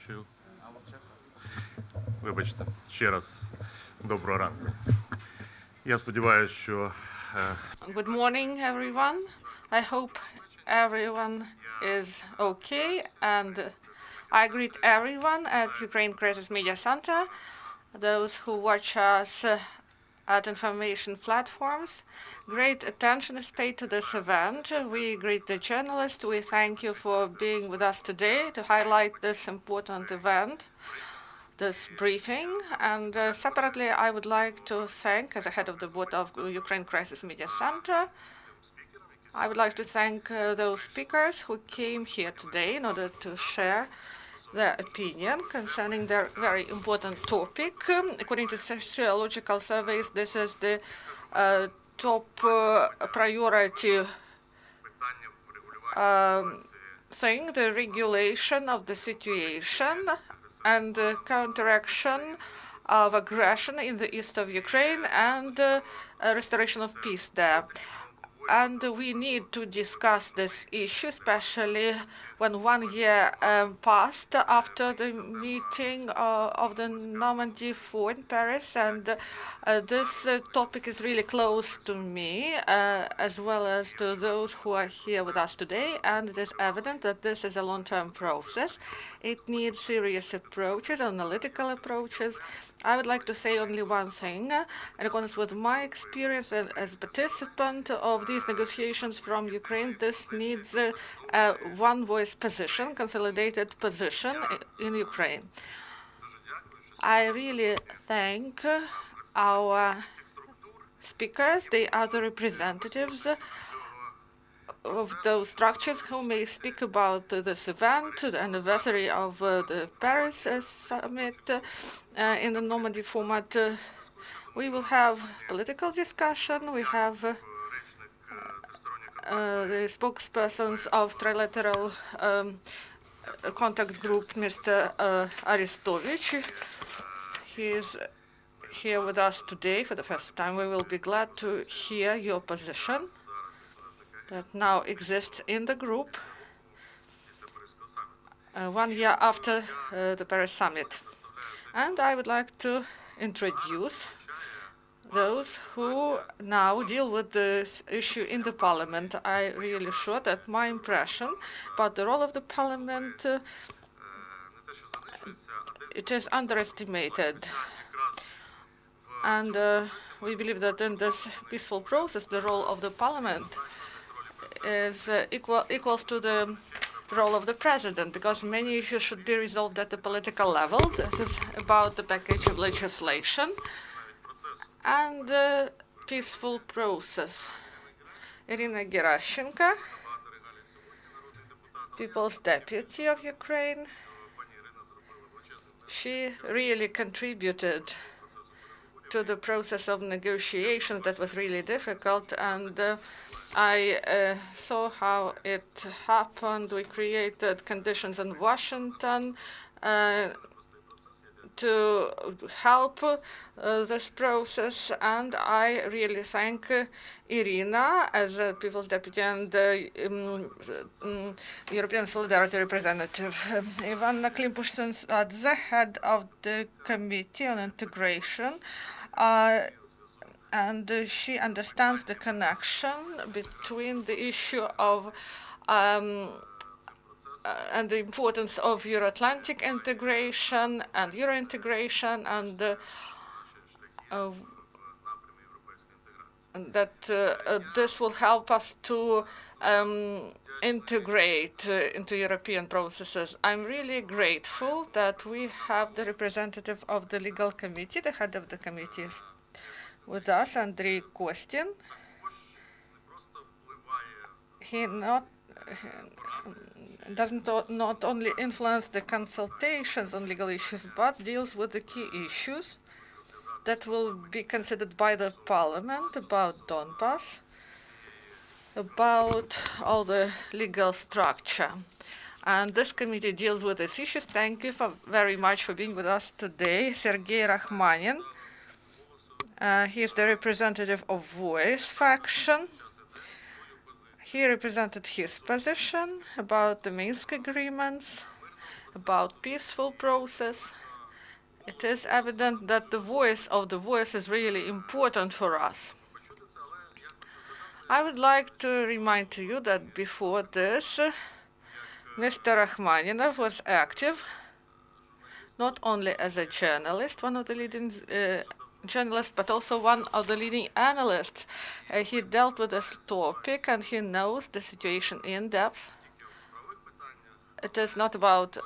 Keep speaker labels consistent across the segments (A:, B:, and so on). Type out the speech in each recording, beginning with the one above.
A: включив. Вибачте, ще раз доброго ранку. Я сподіваюся, що
B: Good morning, everyone. I hope everyone is okay, and I greet everyone at Ukraine Crisis Media Center, those who watch us at information platforms. Great attention is paid to this event. We greet the journalists. We thank you for being with us today to highlight this important event, this briefing. And separately, I would like to thank, as a head of the board of Ukraine Crisis Media Center, I would like to thank those speakers who came here today in order to share their opinion concerning their very important topic. According to sociological surveys, this is the top priority thing, the regulation of the situation and the counteraction of aggression in the east of Ukraine and restoration of peace there. And we need to discuss this issue, especially when 1 year passed after the meeting of the Normandy Summit in Paris. And this topic is really close to me, as well as to those who are here with us today. And it is evident that this is a long-term process. It needs serious approaches, analytical approaches. I would like to say only one thing. In accordance with my experience as a participant of these negotiations from Ukraine, this needs a one-voice position, consolidated position in Ukraine. I really thank our speakers. They are the representatives of those structures who may speak about this event, the anniversary of the Paris Summit in the Normandy format. We will have political discussion. We have the spokespersons of Territorial contact group, Mr. Aristovich. He is here with us today for the first time. We will be glad to hear your position that now exists in the group 1 year after the Paris Summit. And I would like to introduce those who now deal with this issue in the parliament. I really sure that my impression about the role of the parliament, it is underestimated. And we believe that in this peaceful process, the role of the parliament is equals to the role of the president, because many issues should be resolved at the political level. This is about the package of legislation and the peaceful process. Iryna Herashchenko, People's Deputy of Ukraine, she really contributed to the process of negotiations that was really difficult, and I saw how it happened. We created conditions in Washington to help this process, and I really thank Iryna as a People's Deputy and European Solidarity representative, Ivanna Klympush-Tsintsadze, head of the Committee on Integration, and she understands the connection between the issue of and the importance of Euro-Atlantic integration and Euro-integration, and that this will help us to integrate into European processes. I'm really grateful that we have the representative of the legal committee, the head of the committee is with us, Andriy Kostin. He doesn't not only influence the consultations on legal issues, but deals with the key issues that will be considered by the parliament about Donbass, about all the legal structure. And this committee deals with these issues. Thank you very much for being with us today. Serhiy Rakhmanin, he is the representative of Voice faction. He represented his position about the Minsk agreements, about peaceful process. It is evident that the voice of the voice is really important for us. I would like to remind to you that before this, Mr. Rakhmanin was active not only as a journalist, one of the leading journalists, but also one of the leading analysts. He dealt with this topic and he knows the situation in depth. It is not about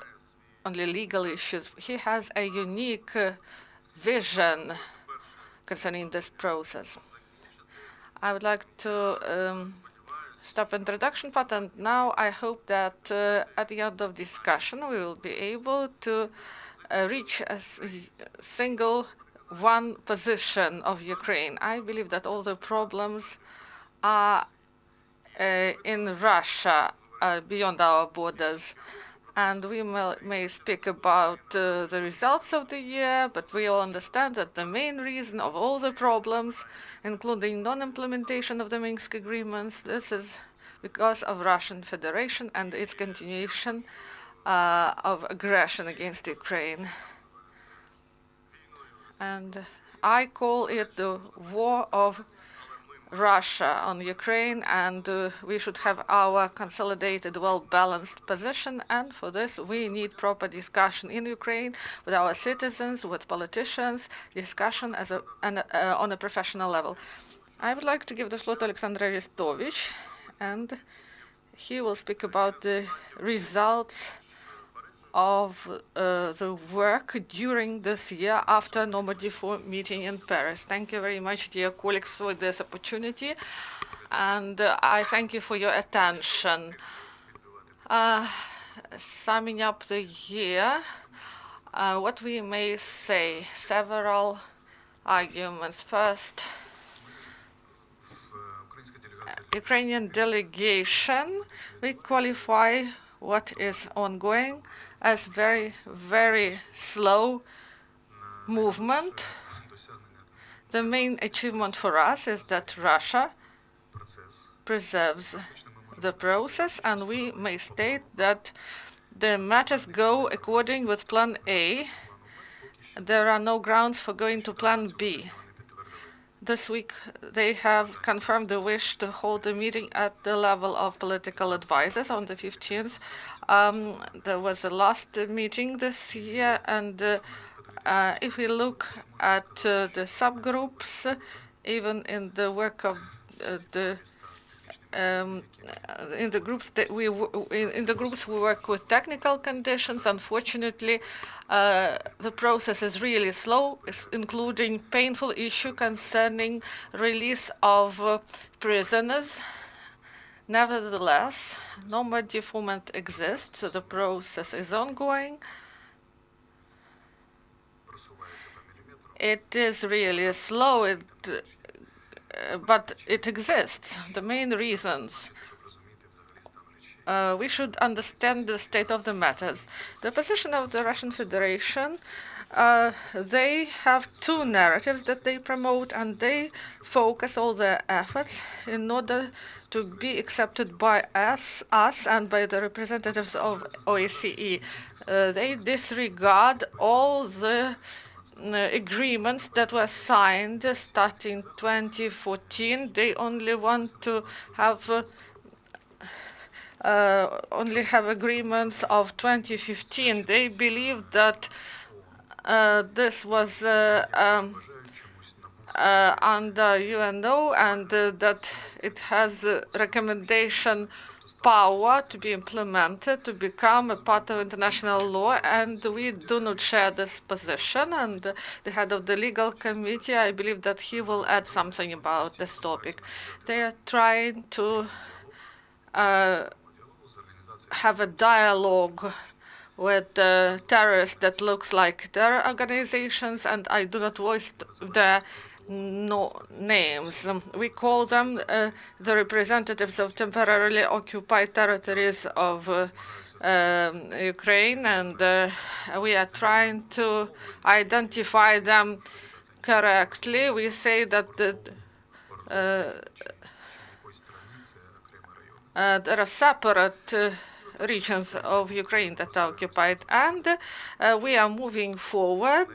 B: only legal issues. He has a unique vision concerning this process. I would like to stop introduction part, and now I hope that at the end of discussion we will be able to reach a single one position of Ukraine. I believe that all the problems are in Russia, beyond our borders. And we may speak about the results of the year, but we all understand that the main reason of all the problems, including non-implementation of the Minsk agreements, this is because of Russian Federation and its continuation of aggression against Ukraine. And I call it the war of Russia on Ukraine, and we should have our consolidated, well-balanced position. And for this, we need proper discussion in Ukraine with our citizens, with politicians, discussion on a professional level. I would like to give the floor to Alexander Arestovich, and he will speak about the results of the work during this year after Normandy Summit meeting in Paris. Thank you very much, dear colleagues, for this opportunity, and I thank you for your attention. Summing up the year, what we may say, several arguments. First, Ukrainian delegation, we qualify what is ongoing as very, very slow movement. The main achievement for us is that Russia preserves the process, and we may state that the matters go according with Plan A. There are no grounds for going to Plan B. This week, they have confirmed the wish to hold a meeting at the level of political advisors on the 15th. There was a last meeting this year, and if we look at the subgroups, even in the work of in the groups we work with technical conditions. Unfortunately, the process is really slow, including painful issue concerning release of prisoners. Nevertheless, Normandy Summit exists. The process is ongoing. It is really slow, but it exists. The main reasons. We should understand the state of the matters. The position of the Russian Federation, they have two narratives that they promote, and they focus all their efforts in order to be accepted by us and by the representatives of OSCE. They disregard all the agreements that were signed starting 2014. They only want to have agreements of 2015. They believe that this was under UNO, and that it has recommendation power to be implemented, to become a part of international law, and we do not share this position. And the head of the legal committee, I believe that he will add something about this topic. They are trying to have a dialogue with terrorists that looks like terror organizations, and I do not voice their names. We call them the representatives of temporarily occupied territories of Ukraine, and we are trying to identify them correctly. We say that there are separate regions of Ukraine that are occupied. And we are moving forward.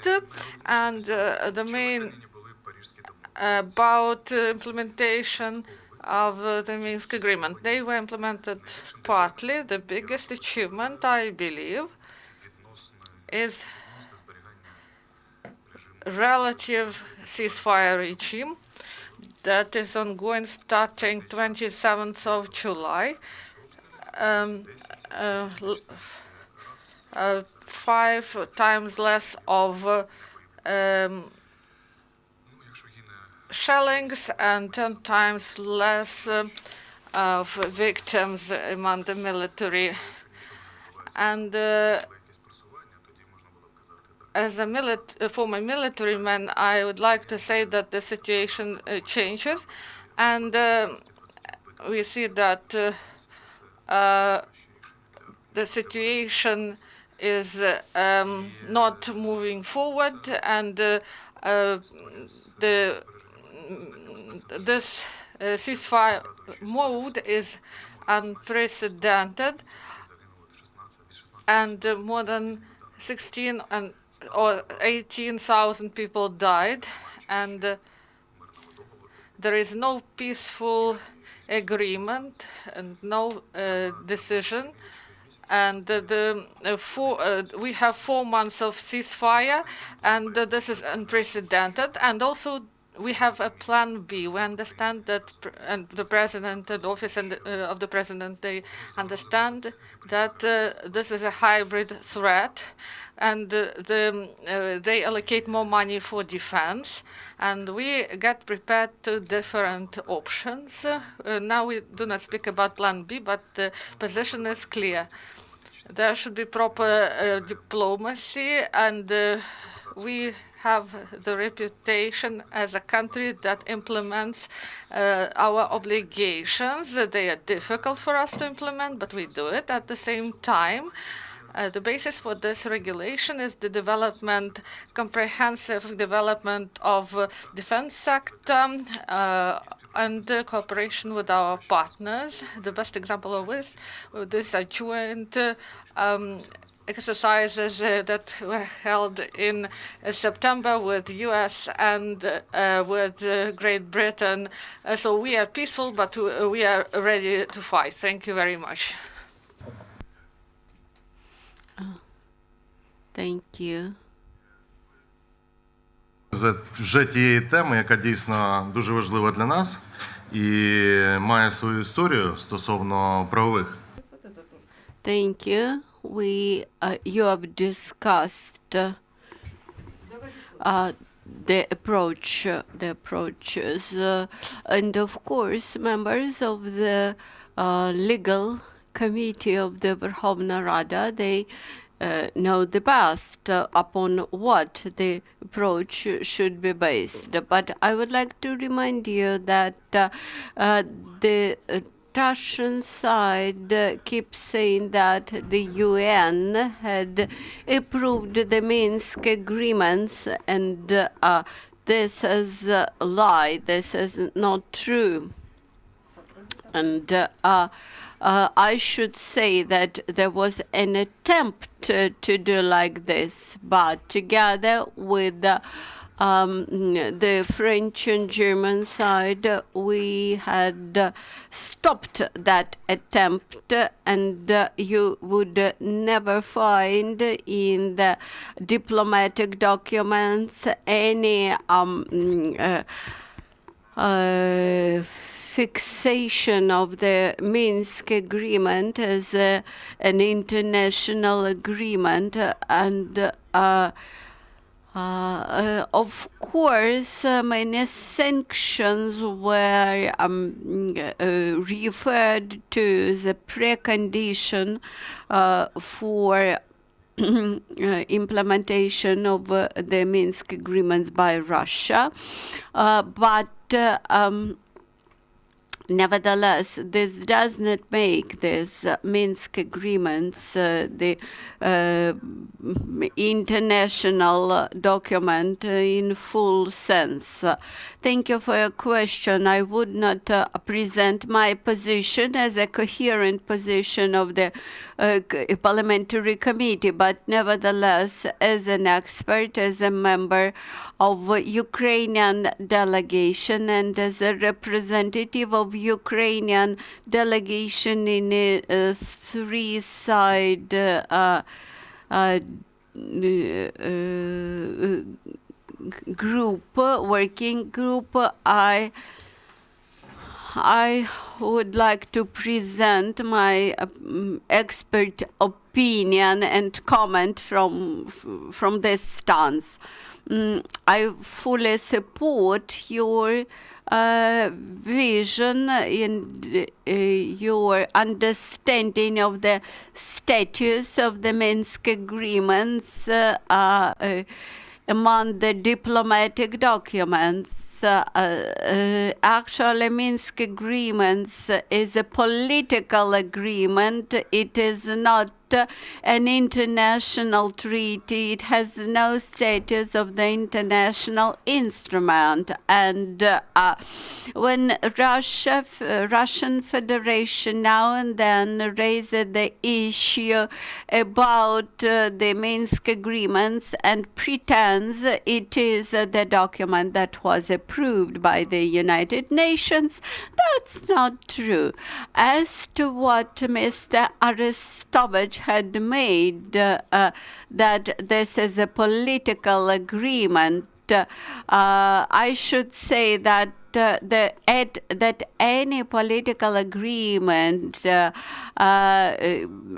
B: And the main about implementation of the Minsk Agreement. They were implemented partly. The biggest achievement, I believe, is relative ceasefire regime that is ongoing starting 27th of July. 5 times less of shellings and 10 times less of victims among the military. And as a former military man, I would like to say that the situation changes, and we see that the situation is not moving forward, and this ceasefire mode is unprecedented, and more than 16 or 18,000 people died, and there is no peaceful agreement and no decision. And we have 4 months of ceasefire, and this is unprecedented. And also, we have a plan B. We understand that, and the president and office of the president, they understand that this is a hybrid threat, and they allocate more money for defense, and we get prepared to different options. Now we do not speak about plan B, but the position is clear. There should be proper diplomacy, and we have the reputation as a country that implements our obligations. They are difficult for us to implement, but we do it. At the same time, the basis for this regulation is the development, comprehensive development of defense sector and cooperation with our partners. The best example of this are joint exercises that were held in September with US and with Great Britain. So we are peaceful, but we are ready to fight. Thank you very much.
C: Thank you.
A: Вже тієї теми, яка дійсно дуже важлива для нас і має свою історію стосовно правових.
C: Thank you. You have discussed the approaches, and of course, members of the legal committee of the Verkhovna Rada, they know the best upon what the approach should be based. But I would like to remind you that the Russian side keeps saying that the UN had approved the Minsk agreements, and this is a lie. This is not true. And I should say that there was an attempt to do like this, but together with the French and German side, we had stopped that attempt, and you would never find in the diplomatic documents any fixation of the Minsk agreement as an international agreement, and of course, many sanctions were referred to as a precondition for implementation of the Minsk agreements by Russia, but Nevertheless, this does not make these Minsk agreements the international document in full sense. Thank you for your question. I would not present my position as a coherent position of the parliamentary committee, but nevertheless, as an expert, as a member of Ukrainian delegation, and as a representative of Ukrainian delegation in a three-side working group, I would like to present my expert opinion and comment from this stance. I fully support your vision and your understanding of the status of the Minsk agreements among the diplomatic documents. Actually, Minsk agreements is a political agreement. It is not an international treaty. It has no status of the international instrument. And when Russian Federation now and then raises the issue about the Minsk agreements and pretends it is the document that was approved by the United Nations, that's not true. As to what Mr. Arestovich had made, that this is a political agreement, I should say that that any political agreement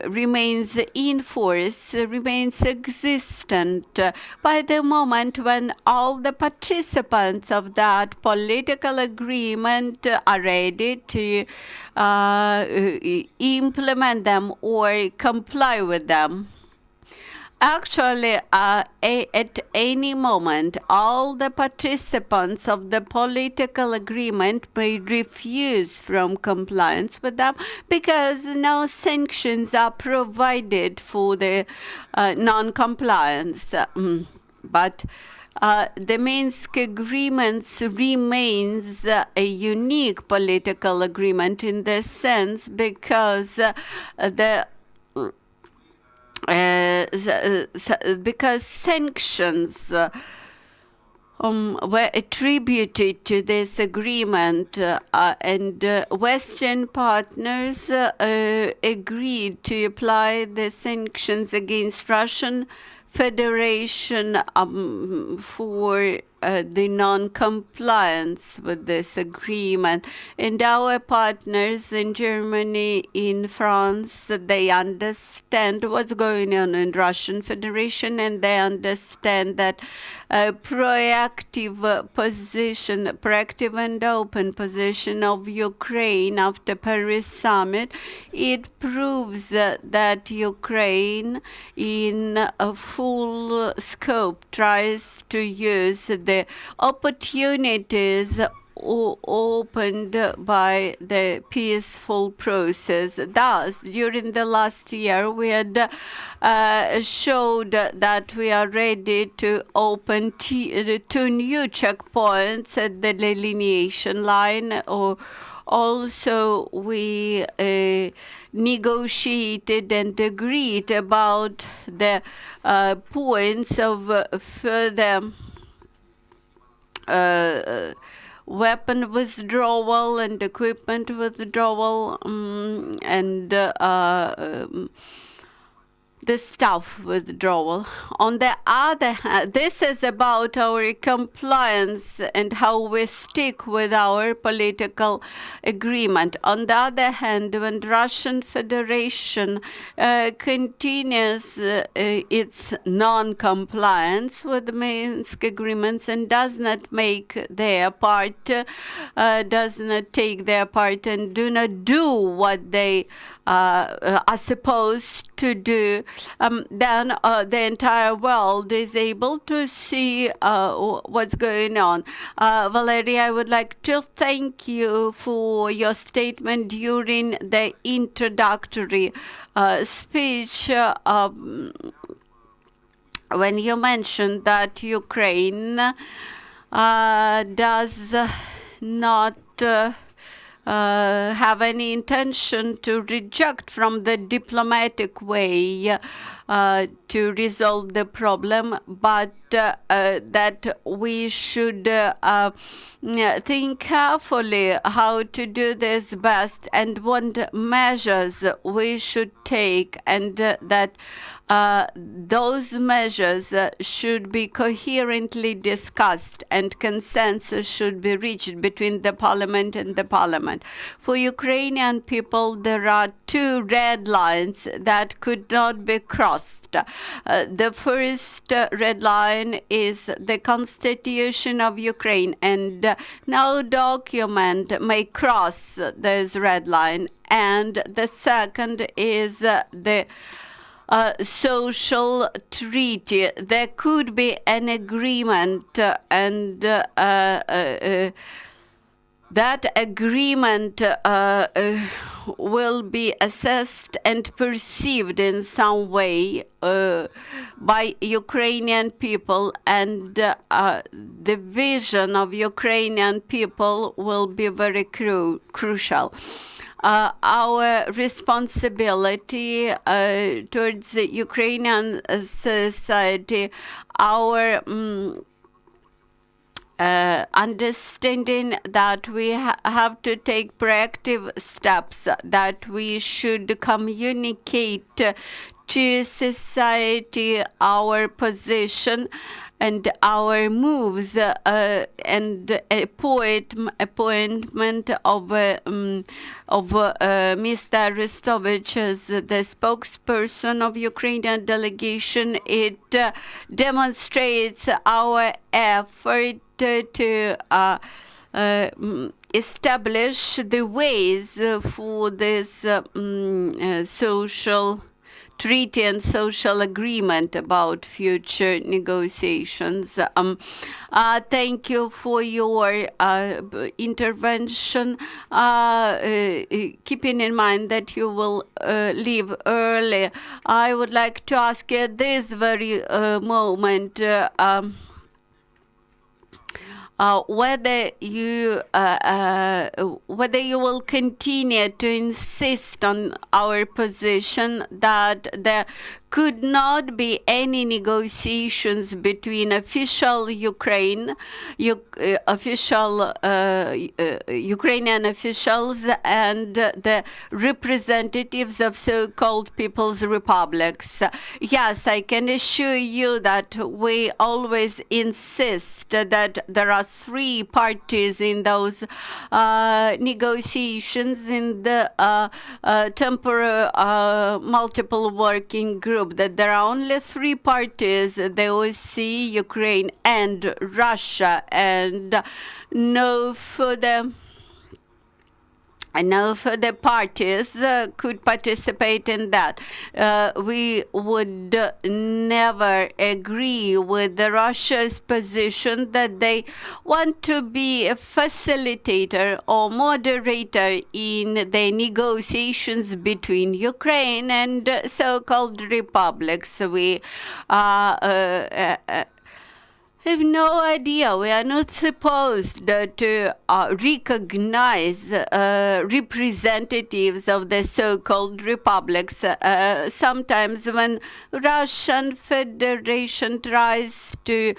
C: remains in force, remains existent by the moment when all the participants of that political agreement are ready to implement them or comply with them. Actually, at any moment, all the participants of the political agreement may refuse from compliance with them because no sanctions are provided for the non-compliance. But the Minsk agreements remains a unique political agreement in this sense because because sanctions were attributed to this agreement, and Western partners agreed to apply the sanctions against Russian Federation for the non-compliance with this agreement. And our partners in Germany, in France, they understand what's going on in Russian Federation, and they understand that proactive and open position of Ukraine after Paris Summit, it proves that Ukraine in a full scope tries to use the opportunities opened by the peaceful process. Thus, during the last year, we had showed that we are ready to open two new checkpoints at the delineation line. Also, we negotiated and agreed about the points of further weapon withdrawal and equipment withdrawal, and the staff withdrawal. On the other hand, this is about our compliance and how we stick with our political agreement. On the other hand, when Russian Federation continues its non-compliance with the Minsk agreements and does not make their part, does not take their part and do not do what they are supposed to do, then the entire world is able to see what's going on. Valeria, I would like to thank you for your statement during the introductory speech. When you mentioned that Ukraine does not have any intention to reject from the diplomatic way to resolve the problem, but that we should think carefully how to do this best and what measures we should take, and that those measures should be coherently discussed and consensus should be reached between the parliament and the parliament. For Ukrainian people, there are two red lines that could not be crossed. The first red line is the Constitution of Ukraine, and no document may cross this red line. And the second is the social treaty. There could be an agreement, and that agreement will be assessed and perceived in some way by Ukrainian people, and the vision of Ukrainian people will be very crucial. Our responsibility towards the Ukrainian society, our understanding that we have to take proactive steps, that we should communicate to society our position and our moves, and appointment of Mr. Arestovich as the spokesperson of Ukrainian delegation. It demonstrates our effort to establish the ways for this social treaty and social agreement about future negotiations. Thank you for your intervention, keeping in mind that you will leave early. I would like to ask you at this very moment whether you will continue to insist on our position that there could not be any negotiations between official Ukrainian officials and the representatives of so-called people's republics. Yes, I can assure you that we always insist that there are three parties in those negotiations in the temporary multiple working group, that there are only three parties, the OSCE, Ukraine, and Russia, and no further parties could participate in that. We would never agree with Russia's position that they want to be a facilitator or moderator in the negotiations between Ukraine and so-called republics. We have no idea. We are not supposed to recognize representatives of the so-called republics. Sometimes when Russian Federation tries to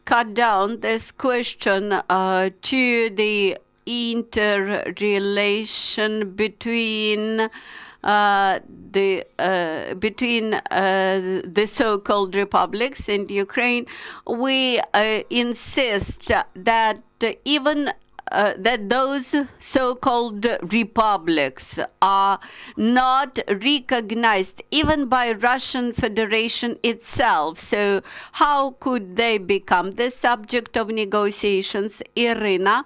C: cut down this question to the interrelation between the so-called republics in Ukraine, we insist that even that those so-called republics are not recognized even by Russian Federation itself. So how could they become the subject of negotiations? Iryna,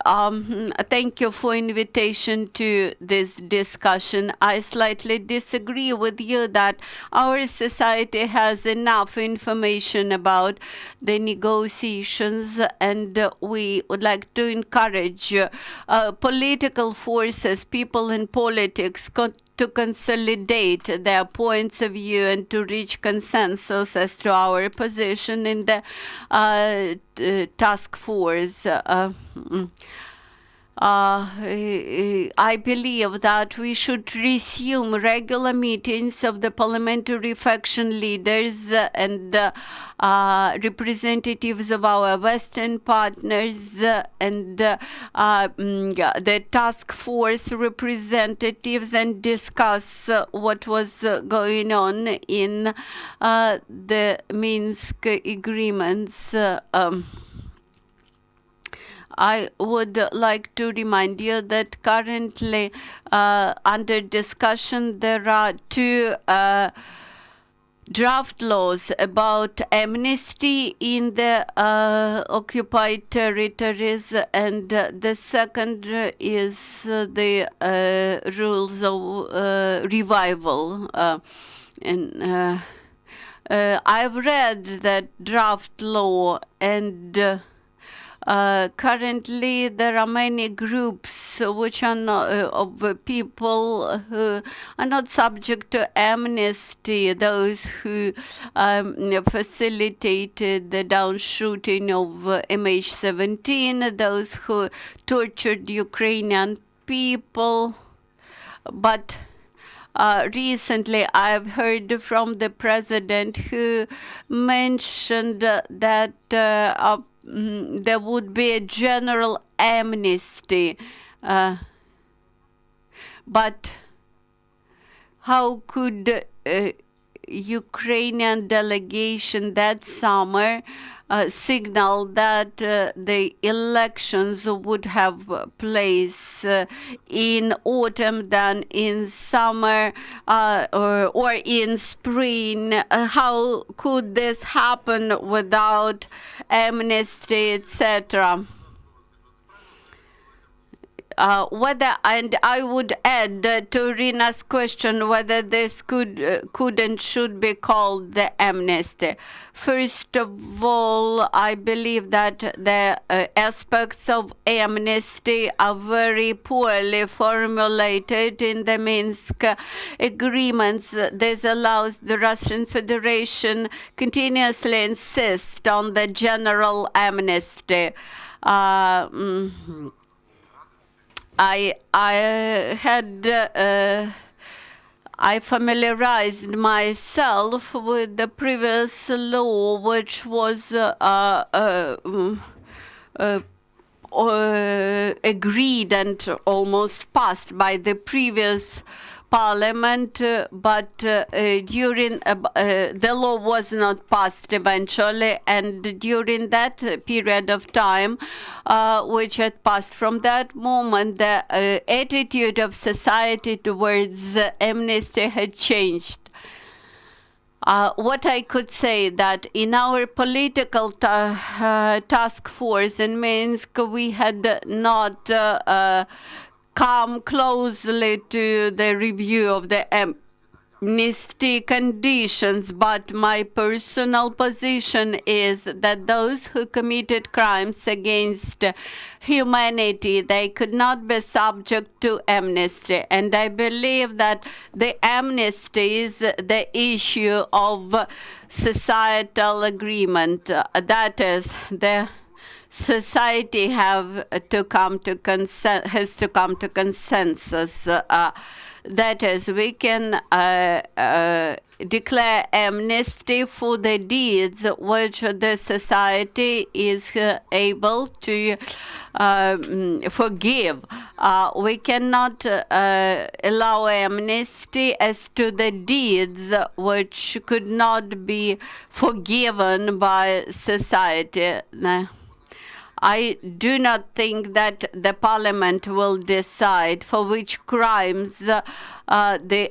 C: Thank you for invitation to this discussion. I slightly disagree with you that our society has enough information about the negotiations, and we would like to encourage political forces, people in politics, to consolidate their points of view and to reach consensus as to our position in the task force. I believe that we should resume regular meetings of the parliamentary faction leaders and representatives of our Western partners and the task force representatives and discuss what was going on in the Minsk agreements. I would like to remind you that currently under discussion there are two draft laws about amnesty in the occupied territories, and the second is the rules of revival. And I've read that draft law, and currently, there are many groups which are not, of people who are not subject to amnesty, those who facilitated the downshooting of MH17, those who tortured Ukrainian people. But recently, I've heard from the president who mentioned that there would be a general amnesty. But how could Ukrainian delegation that summer signal that the elections would have place in autumn than in summer or in spring? How could this happen without amnesty, etc.? Whether, and I would add to Iryna's question, whether this could and should be called the amnesty. First of all, I believe that the aspects of amnesty are very poorly formulated in the Minsk agreements. This allows the Russian Federation continuously insist on the general amnesty. I familiarized myself with the previous law, which was agreed and almost passed by the previous parliament, but during the law was not passed eventually, and during that period of time, which had passed from that moment, the attitude of society towards amnesty had changed. What I could say that in our political task force in Minsk, we had not come closely to the review of the amnesty conditions, but my personal position is that those who committed crimes against humanity, they could not be subject to amnesty. And I believe that the amnesty is the issue of societal agreement. That is, the society has to come to consensus. That is, we can declare amnesty for the deeds which the society is able to forgive. We cannot allow amnesty as to the deeds which could not be forgiven by society. I do not think that the parliament will decide for which crimes the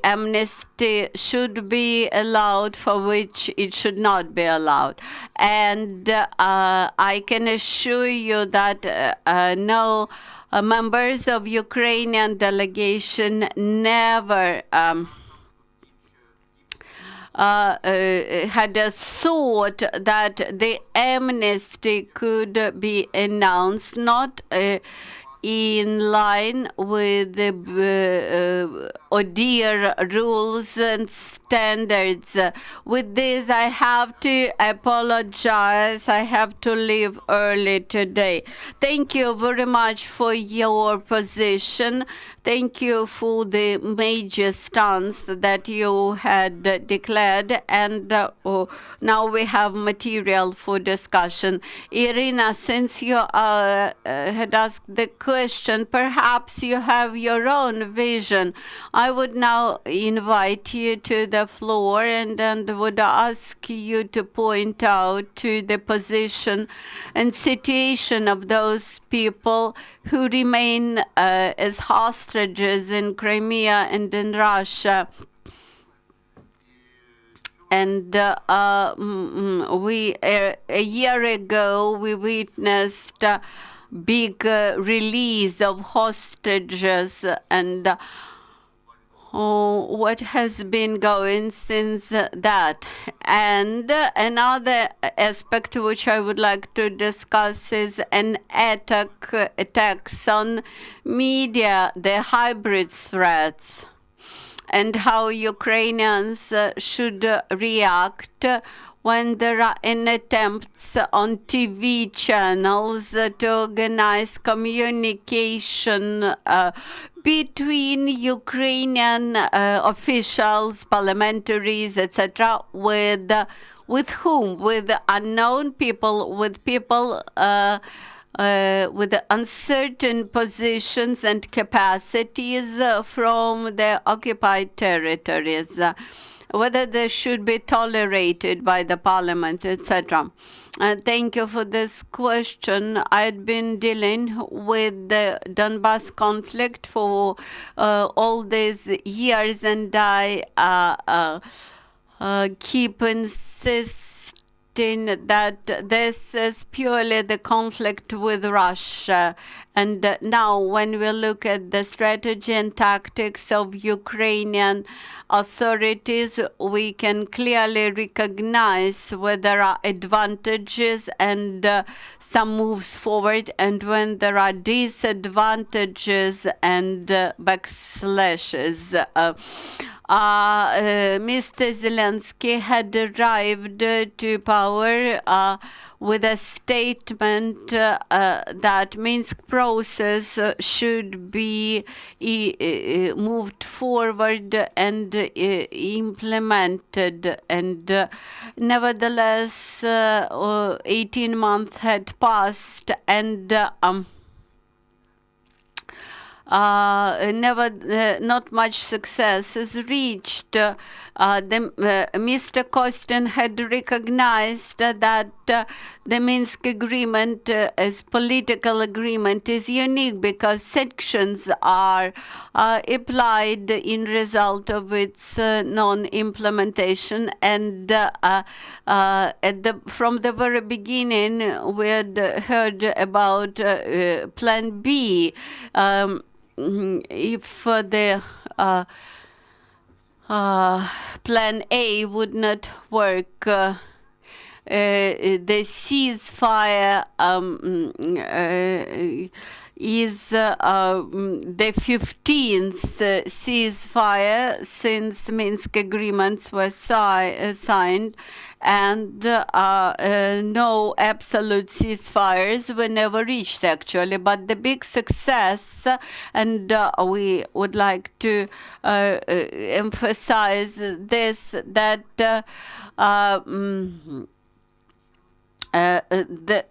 C: amnesty should be allowed, for which it should not be allowed. And I can assure you that no members of Ukrainian delegation never had a thought that the amnesty could be announced, not in line with the ODIHR rules and standards. With this, I have to apologize. I have to leave early today. Thank you very much for your position. Thank you for the major stance that you had declared, and now we have material for discussion. Iryna, since you had asked the question, perhaps you have your own vision. I would now invite you to the floor and would ask you to point out to the position and situation of those people who remain as hostages in Crimea and in Russia. And a year ago, we witnessed a big release of hostages, and what has been going since that. And another aspect which I would like to discuss is an attacks on media, the hybrid threats, and how Ukrainians should react when there are any attempts on TV channels to organize communication between Ukrainian officials, parliamentaries, etc., with whom? With unknown people, with people with uncertain positions and capacities from the occupied territories, whether they should be tolerated by the parliament, etc. Thank you for this question. I'd been dealing with the Donbas conflict for all these years, and I keep insisting that this is purely the conflict with Russia. And now when we look at the strategy and tactics of Ukrainian authorities, we can clearly recognize where there are advantages and some moves forward, and when there are disadvantages and backslashes. Mr. Zelensky had arrived to power with a statement that Minsk process should be moved forward and implemented. And nevertheless, 18 months had passed, and not much success is reached. Mr. Kostin had recognized that the Minsk agreement as political agreement is unique because sanctions are applied in result of its non-implementation. And from the very beginning, we had heard about Plan B. If the Plan A would not work, the ceasefire is the 15th ceasefire since Minsk agreements were signed, and no absolute ceasefires were never reached, actually. But the big success, and we would like to emphasize this, that the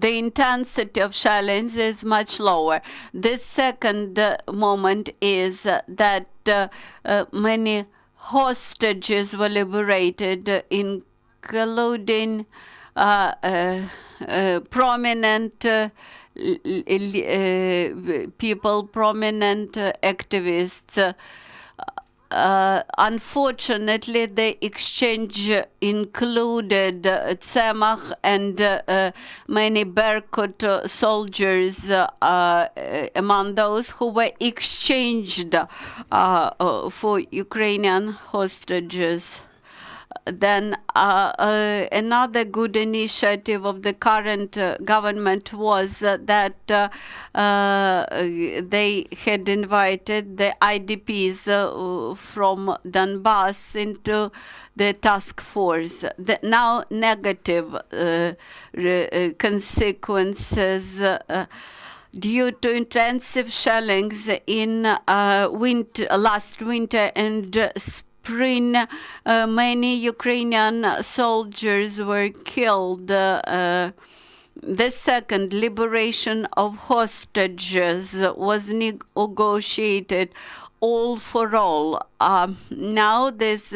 C: intensity of challenge is much lower. The second moment is that many hostages were liberated, including prominent people, prominent activists. Unfortunately, the exchange included Tsemach and many Berkut soldiers among those who were exchanged for Ukrainian hostages. Then another good initiative of the current government was that they had invited the IDPs from Donbass into the task force. The now negative consequences due to intensive shellings in last winter and spring, many Ukrainian soldiers were killed. The second liberation of hostages was negotiated all for all. Now this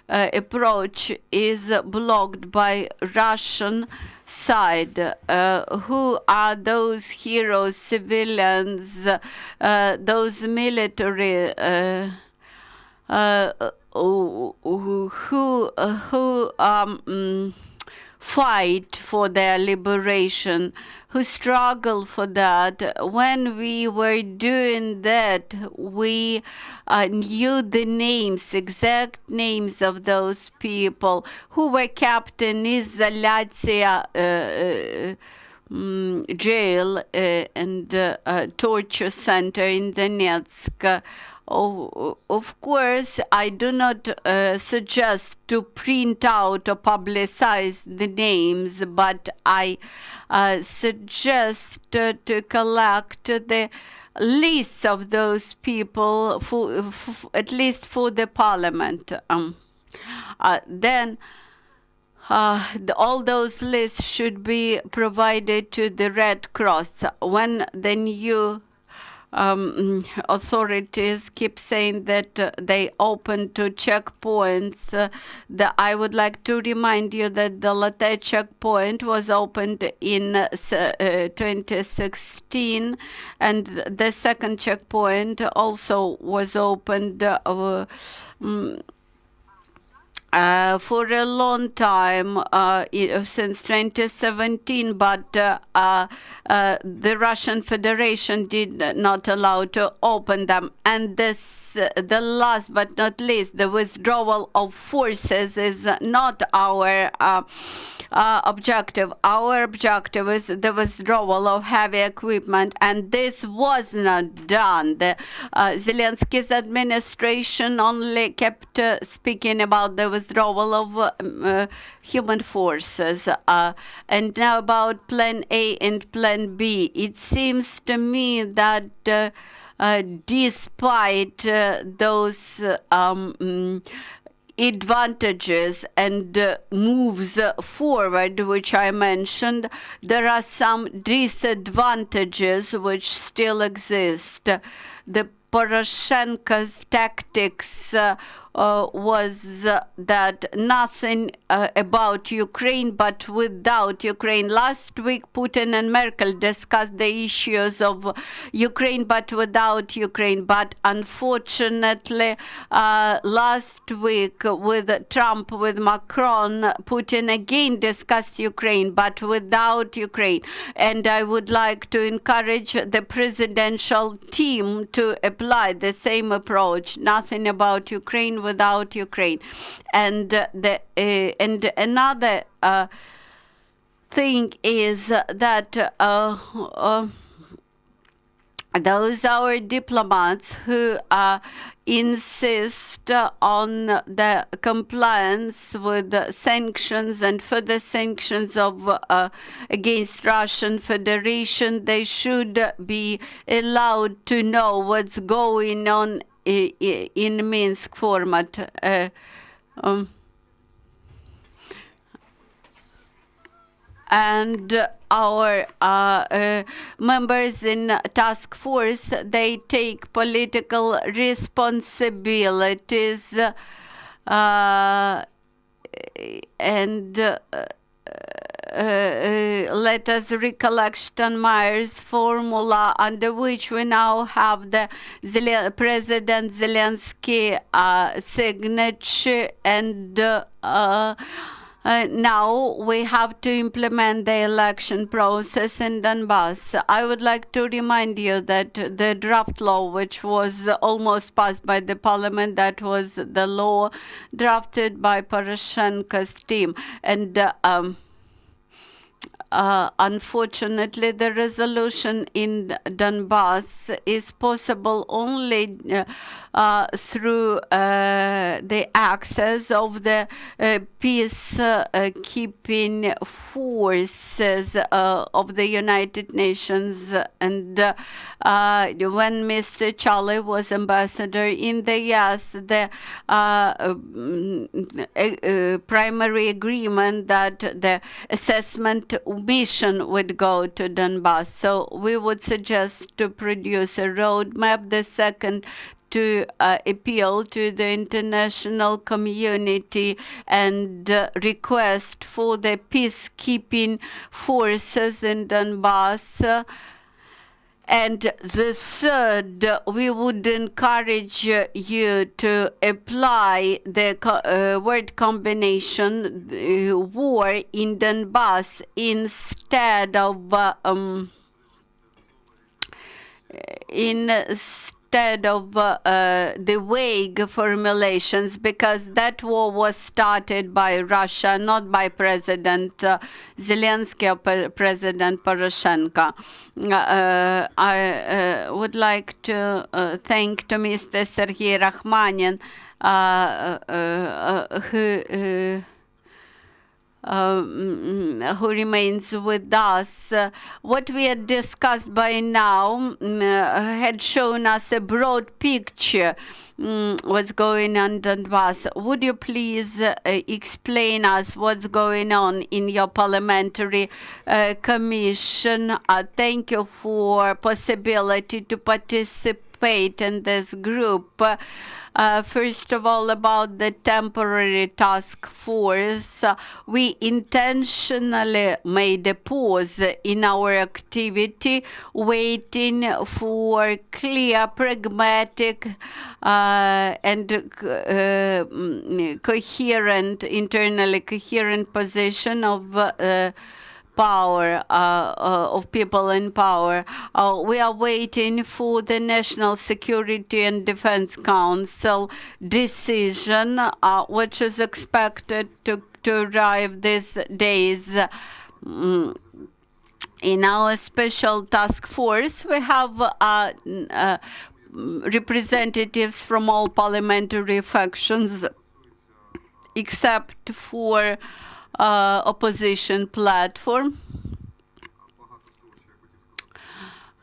C: approach is blocked by Russian side. Who are those heroes, civilians, those military who fight for their liberation, who struggle for that? When we were doing that, we knew the names, exact names of those people who were kept in Izolyatsiya jail and torture center in Donetsk. Of course, I do not suggest to print out or publicize the names, but I suggest to collect the lists of those people, at least for the parliament. Then all those lists should be provided to the Red Cross. When the new authorities keep saying that they open to checkpoints, I would like to remind you that the Late checkpoint was opened in 2016, and the second checkpoint also was opened for a long time, since 2017, but the Russian Federation did not allow to open them. And the last but not least, the withdrawal of forces is not our objective. Our objective is the withdrawal of heavy equipment, and this was not done. Zelensky's administration only kept speaking about the withdrawal of human forces. And now about Plan A and Plan B. It seems to me that despite those advantages and moves forward which I mentioned, there are some disadvantages which still exist. The Poroshenko's tactics was that nothing about Ukraine but without Ukraine. Last week, Putin and Merkel discussed the issues of Ukraine but without Ukraine. But unfortunately, last week with Trump, with Macron, Putin again discussed Ukraine but without Ukraine. And I would like to encourage the presidential team to apply the same approach. Nothing about Ukraine without Ukraine. And and another thing is that those our diplomats who insist on the compliance with the sanctions and further sanctions of against Russian Federation, they should be allowed to know what's going on in Minsk format. And our members in task force, they take political responsibilities and let us recollect Steinmeier's formula, under which we now have the President Zelensky signature, and now we have to implement the election process in Donbass. I would like to remind you that the draft law, which was almost passed by the parliament, that was the law drafted by Poroshenko's team. And unfortunately, the resolution in Donbass is possible only through the access of the peacekeeping forces of the United Nations. And when Mr. Charlie was ambassador in the US, the primary agreement that the assessment mission would go to Donbass. So we would suggest to produce a roadmap. The second, to appeal to the international community and request for the peacekeeping forces in Donbass. And the third, we would encourage you to apply the word combination war in Donbass instead of the vague formulations, because that war was started by Russia, not by President Zelensky or President Poroshenko. I would like to thank to Mr. Serhiy Rakhmanin, who remains with us. What we had discussed by now had shown us a broad picture what's going on in Donbass. Would you please explain us what's going on in your parliamentary commission? Thank you for possibility to participate in this group. First of all, about the temporary task force, we intentionally made a pause in our activity, waiting for clear, pragmatic, and coherent, internally coherent position of power, of people in power. We are waiting for the National Security and Defense Council decision, which is expected to arrive these days. In our special task force, we have representatives from all parliamentary factions, except for opposition platform.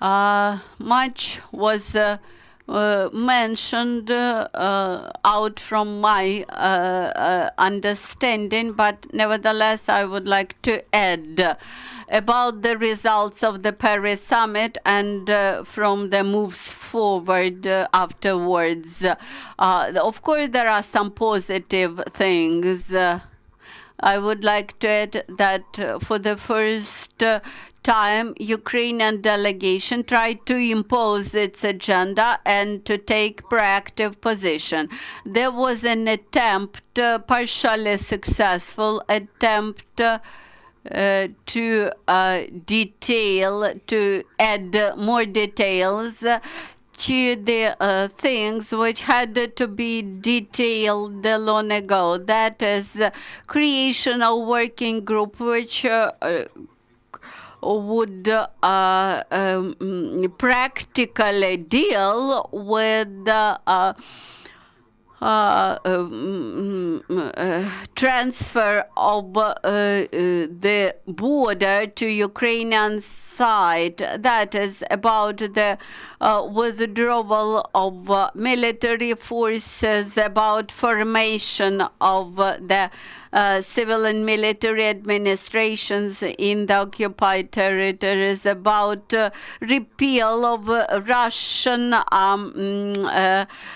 C: Much was mentioned out from my understanding, but nevertheless I would like to add about the results of the Paris summit and from the moves forward afterwards. Of course, there are some positive things. I would like to add that for the first time, Ukrainian delegation tried to impose its agenda and to take proactive position. There was an attempt, partially successful attempt, to add more details to the things which had to be detailed long ago. That is creation of working group which would practically deal with transfer of the border to Ukrainian side. That is about the withdrawal of military forces, about formation of the civil and military administrations in the occupied territories, about repeal of Russian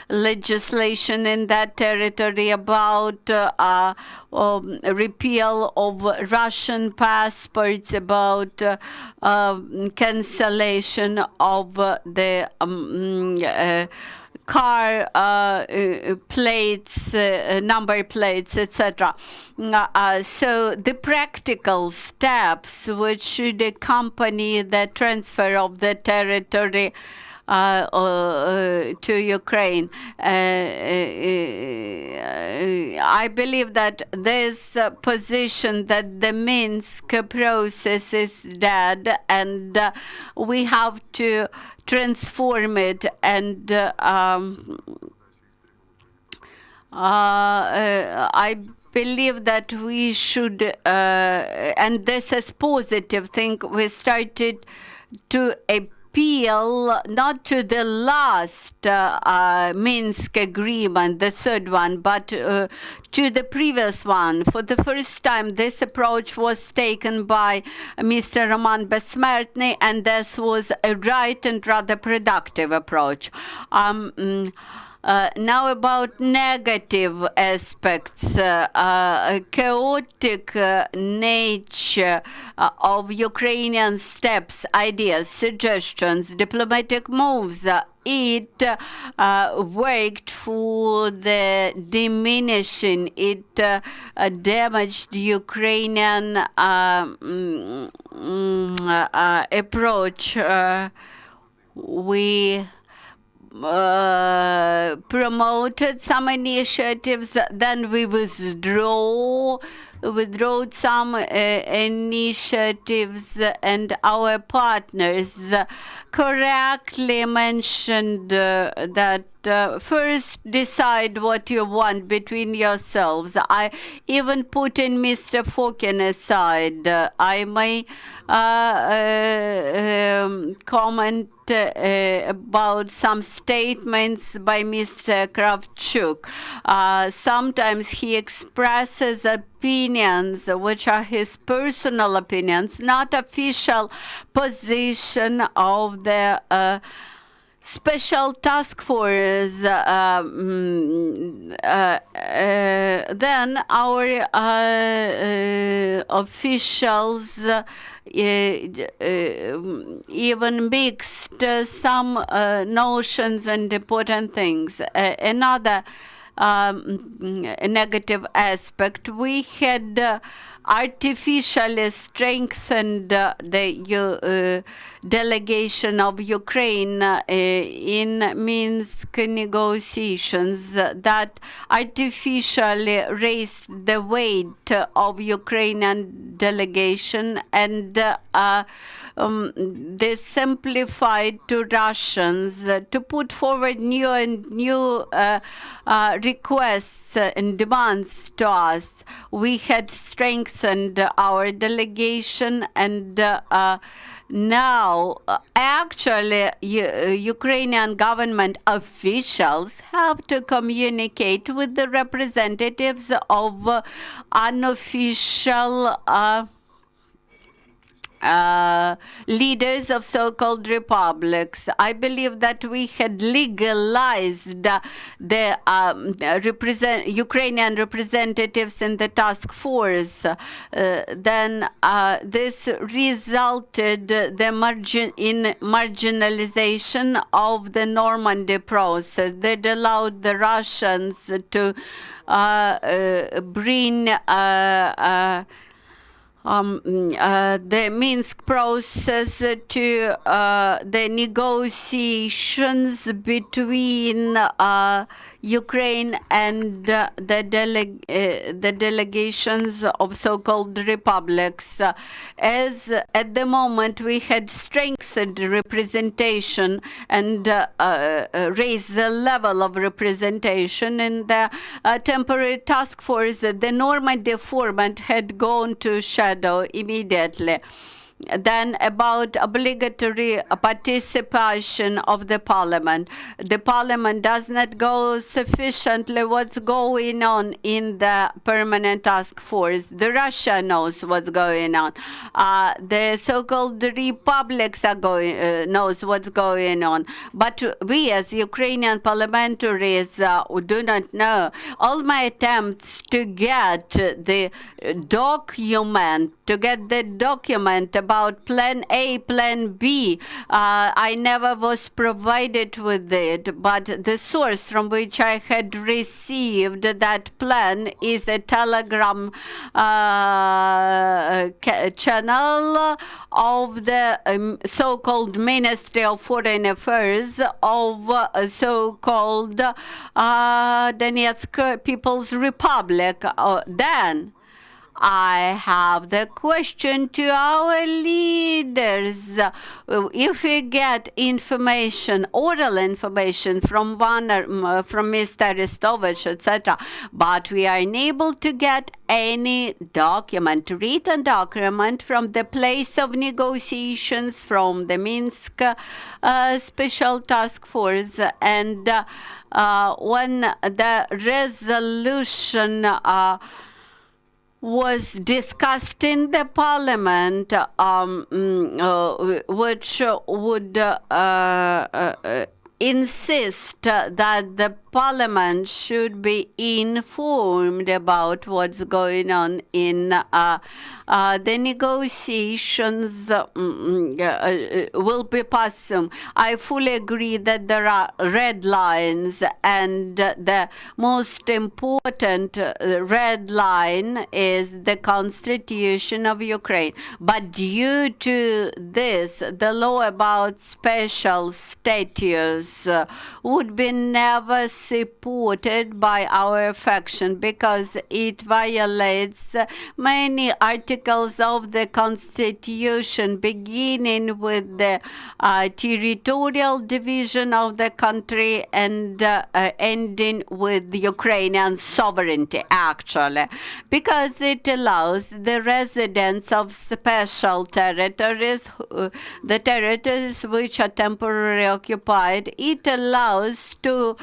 C: legislation in that territory, about repeal of Russian passports, about cancellation of the car plates, number plates, etc. So the practical steps which should accompany the transfer of the territory to Ukraine. I believe that this position that the Minsk process is dead, and we have to transform it, and I believe that we should, and this is positive thing, we started to appeal not to the last Minsk agreement, the third one, but to the previous one. For the first time, this approach was taken by Mr. Roman Besmertny, and this was a right and rather productive approach. Now about negative aspects, chaotic nature of Ukrainian steps, ideas, suggestions, diplomatic moves. It worked for the diminishing. It damaged Ukrainian approach. We promoted some initiatives, then we withdrew some initiatives, and our partners correctly mentioned that first decide what you want between yourselves. I even put in Mr. Fokin aside. I may comment about some statements by Mr. Kravchuk. Sometimes he expresses opinions which are his personal opinions, not official position of the special task force. Then our officials even mixed some notions and important things. Another negative aspect, we had artificially strengthened the delegation of Ukraine in Minsk negotiations, that artificially raised the weight of Ukrainian delegation, and they simplified to Russians to put forward new requests and demands to us. We had strengthened our delegation, and now actually Ukrainian government officials have to communicate with the representatives of unofficial leaders of so-called republics. I believe that we had legalized the Ukrainian representatives in the task force. Then this resulted in marginalization of the Normandy process that allowed the Russians to bring the Minsk process to the negotiations between Ukraine and the delegations of so-called republics. As at the moment we had strengthened representation and raised the level of representation in the temporary task force, the Normandy format had gone to shadow immediately. Then about obligatory participation of the parliament. The parliament does not go sufficiently what's going on in the permanent task force. The Russia knows what's going on. The so-called republics are knows what's going on. But we as Ukrainian parliamentaries do not know. All my attempts to get the document about Plan A, Plan B, I never was provided with it, but the source from which I had received that plan is a Telegram channel of the so-called Ministry of Foreign Affairs of so-called Donetsk People's Republic. Then I have the question to our leaders. If we get information, oral information from Mr. Arestovich, etc., but we are unable to get any document, written document from the place of negotiations, from the Minsk Special Task Force, and when the resolution was discussed in the parliament, which would insist that the parliament should be informed about what's going on in the negotiations will be passed soon. I fully agree that there are red lines, and the most important red line is the Constitution of Ukraine. But due to this, the law about special status would be never supported by our faction, because it violates many articles of the Constitution, beginning with the territorial division of the country and ending with the Ukrainian sovereignty, actually, because it allows the residents of special territories, the territories which are temporarily occupied, it allows to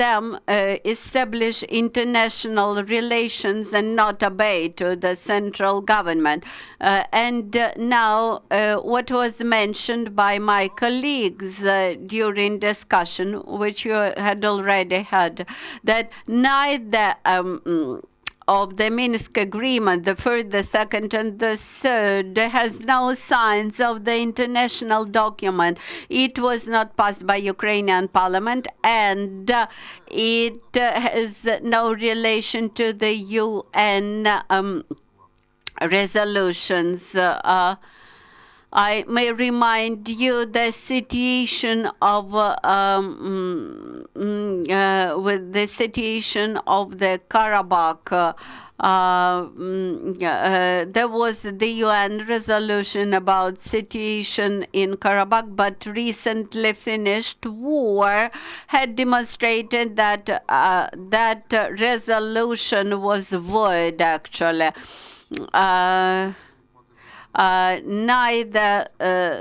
C: them establish international relations and not obey to the central government. And now what was mentioned by my colleagues during discussion, which you had already had, that neither of the Minsk agreement, the first, the second, and the third, has no signs of the international document. It was not passed by Ukrainian parliament, and it has no relation to the UN resolutions. I may remind you the situation of with the situation of the Karabakh. There was the UN resolution about situation in Karabakh, but recently finished war had demonstrated that that resolution was void, actually. Neither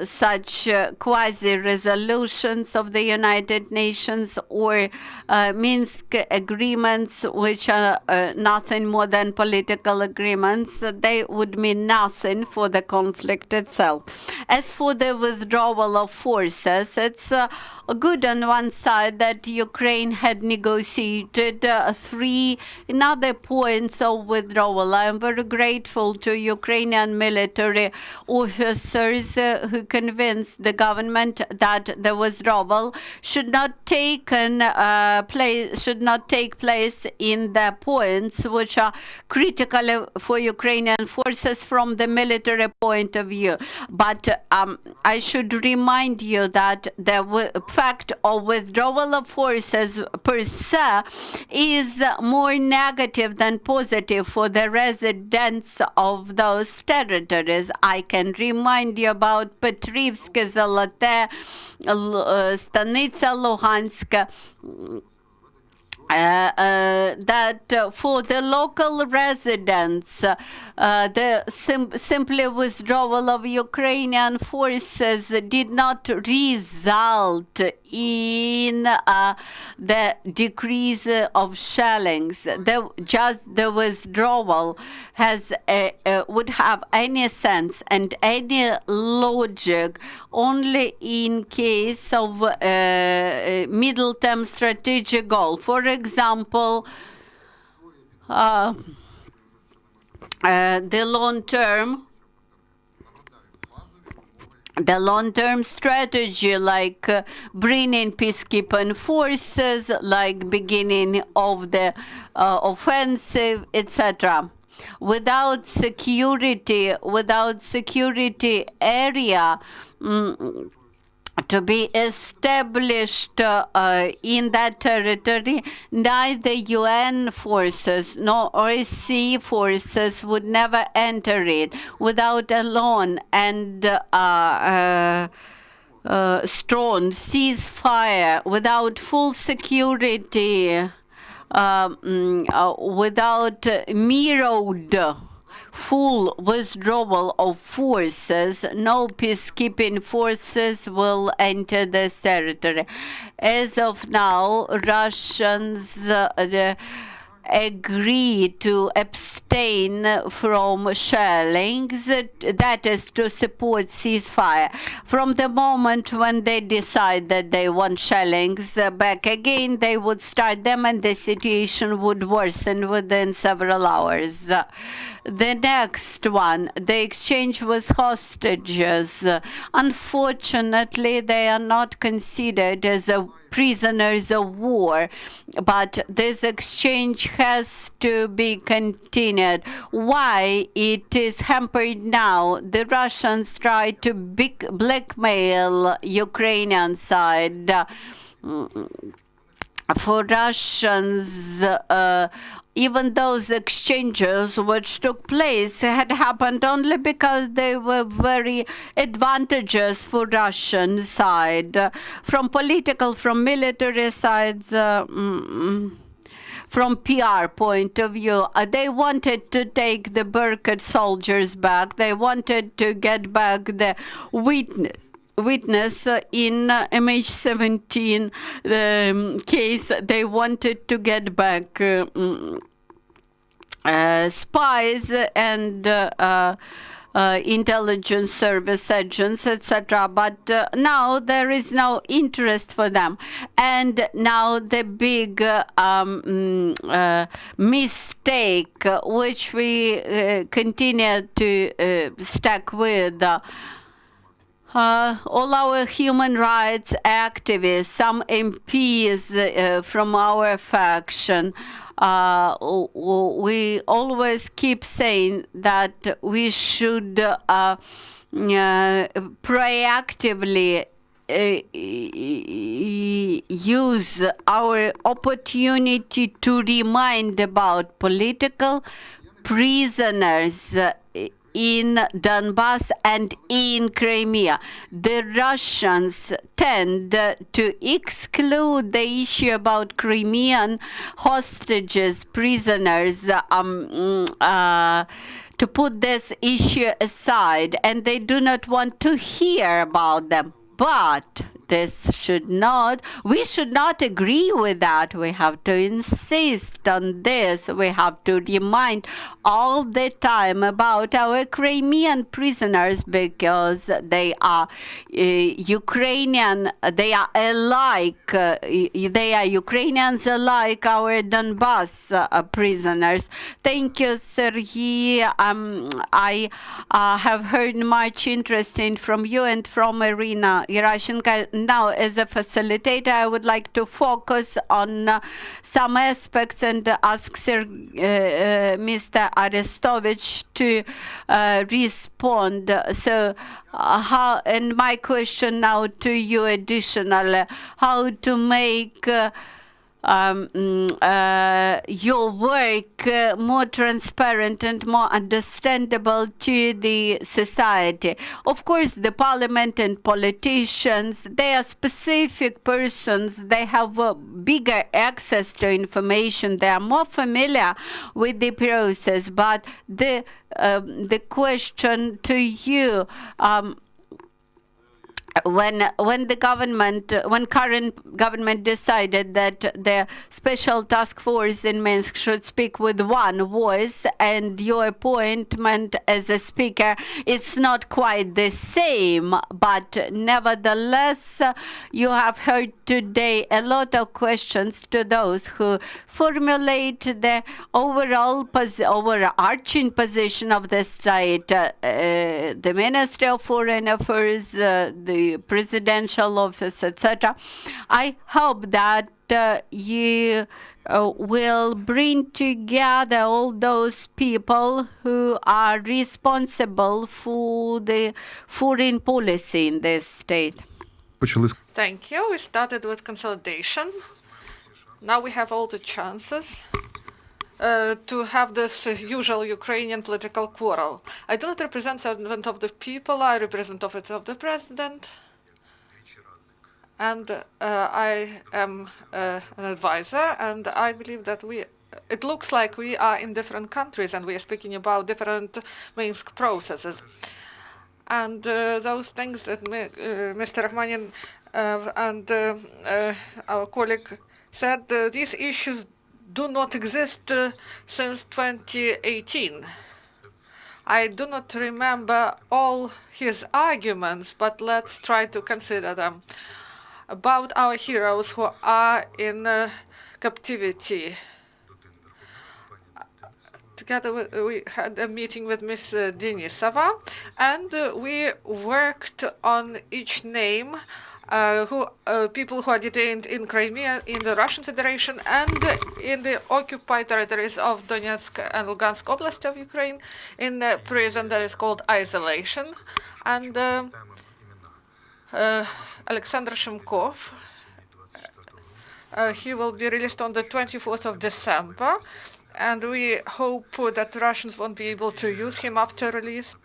C: such quasi-resolutions of the United Nations or Minsk agreements, which are nothing more than political agreements, they would mean nothing for the conflict itself. As for the withdrawal of forces, it's good on one side that Ukraine had negotiated 3 other points of withdrawal. I am very grateful to Ukrainian military officers who convinced the government that the withdrawal should not take place in the points which are critical for Ukrainian forces from the military point of view. But I should remind you that the fact of withdrawal of forces per se is more negative than positive for the residents of those territories. I can remind you about Petrivsk, Zolote, Stanitsa, Luhansk. that for the local residents, the simply withdrawal of Ukrainian forces did not result in the decrease of shellings. Just the withdrawal would have any sense and any logic only in case of middle-term strategic goal. For example, the long-term strategy, like bringing peacekeeping forces, like beginning of the offensive, etc. Without security area to be established in that territory, neither UN forces nor OSCE forces would never enter it. Without a long and strong ceasefire, without full security, without mirrored full withdrawal of forces, no peacekeeping forces will enter this territory. As of now, Russians agree to abstain from shellings, that is to support ceasefire. From the moment when they decide that they want shellings back again, they would start them and the situation would worsen within several hours. The next one, the exchange with hostages. Unfortunately, they are not considered as prisoners of war, but this exchange has to be continued. Why it is hampered now? The Russians try to blackmail Ukrainian side. For Russians, even those exchanges which took place had happened only because they were very advantageous for Russian side. From political, from military sides, from PR point of view, they wanted to take the Berkut soldiers back. They wanted to get back the witness in MH17 case. They wanted to get back spies and intelligence service agents, etc. But now there is no interest for them. And now the big mistake which we continue to stuck with, all our human rights activists, some MPs from our faction, we always keep saying that we should proactively use our opportunity to remind about political prisoners in Donbass and in Crimea. The Russians tend to exclude the issue about Crimean hostages, prisoners, to put this issue aside, and they do not want to hear about them. But this we should not agree with that. We have to insist on this. We have to remind all the time about our Crimean prisoners, because they are Ukrainian, they are alike, they are Ukrainians alike our Donbass prisoners. Thank you, Serhiy. I have heard much interesting from you and from Iryna. Herashchenko, now as a facilitator, I would like to focus on some aspects and ask Mr. Arestovich to respond. So and my question now to you additionally, how to make your work more transparent and more understandable to the society. Of course, the parliament and politicians, they are specific persons. They have bigger access to information. They are more familiar with the process. But the question to you, when current government decided that the special task force in Minsk should speak with one voice, and your appointment as a speaker, it's not quite the same, but nevertheless, you have heard today a lot of questions to those who formulate the overarching position of the state, the Ministry of Foreign Affairs, the presidential office, etc. I hope that you will bring together all those people who are responsible for the foreign policy in this state.
B: Thank you. We started with consolidation. Now we have all the chances to have this usual Ukrainian political quarrel. I do not represent servant of the people. I represent office of the president. And I am an advisor, and I believe that it looks like we are in different countries and we are speaking about different Minsk processes. And those things that Mr. Rakhmanin and our colleague said, these issues do not exist since 2018. I do not remember all his arguments, but let's try to consider them. About our heroes who are in captivity. Together, we had a meeting with Ms. Denisova, and we worked on each name, people who are detained in Crimea, in the Russian Federation, and in the occupied territories of Donetsk and Lugansk Oblast of Ukraine, in a prison that is called isolation. And Alexander Shemkov, he will be released on the 24th of December, and we hope that Russians won't be able to use him after release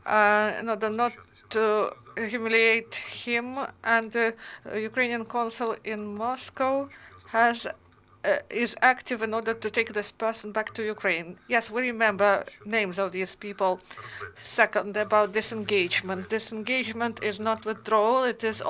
B: in order not to humiliate him. And the Ukrainian consul in Moscow is active in order to take this person back to Ukraine. Yes, we remember names of these people. Second, about disengagement. Disengagement is not withdrawal. It is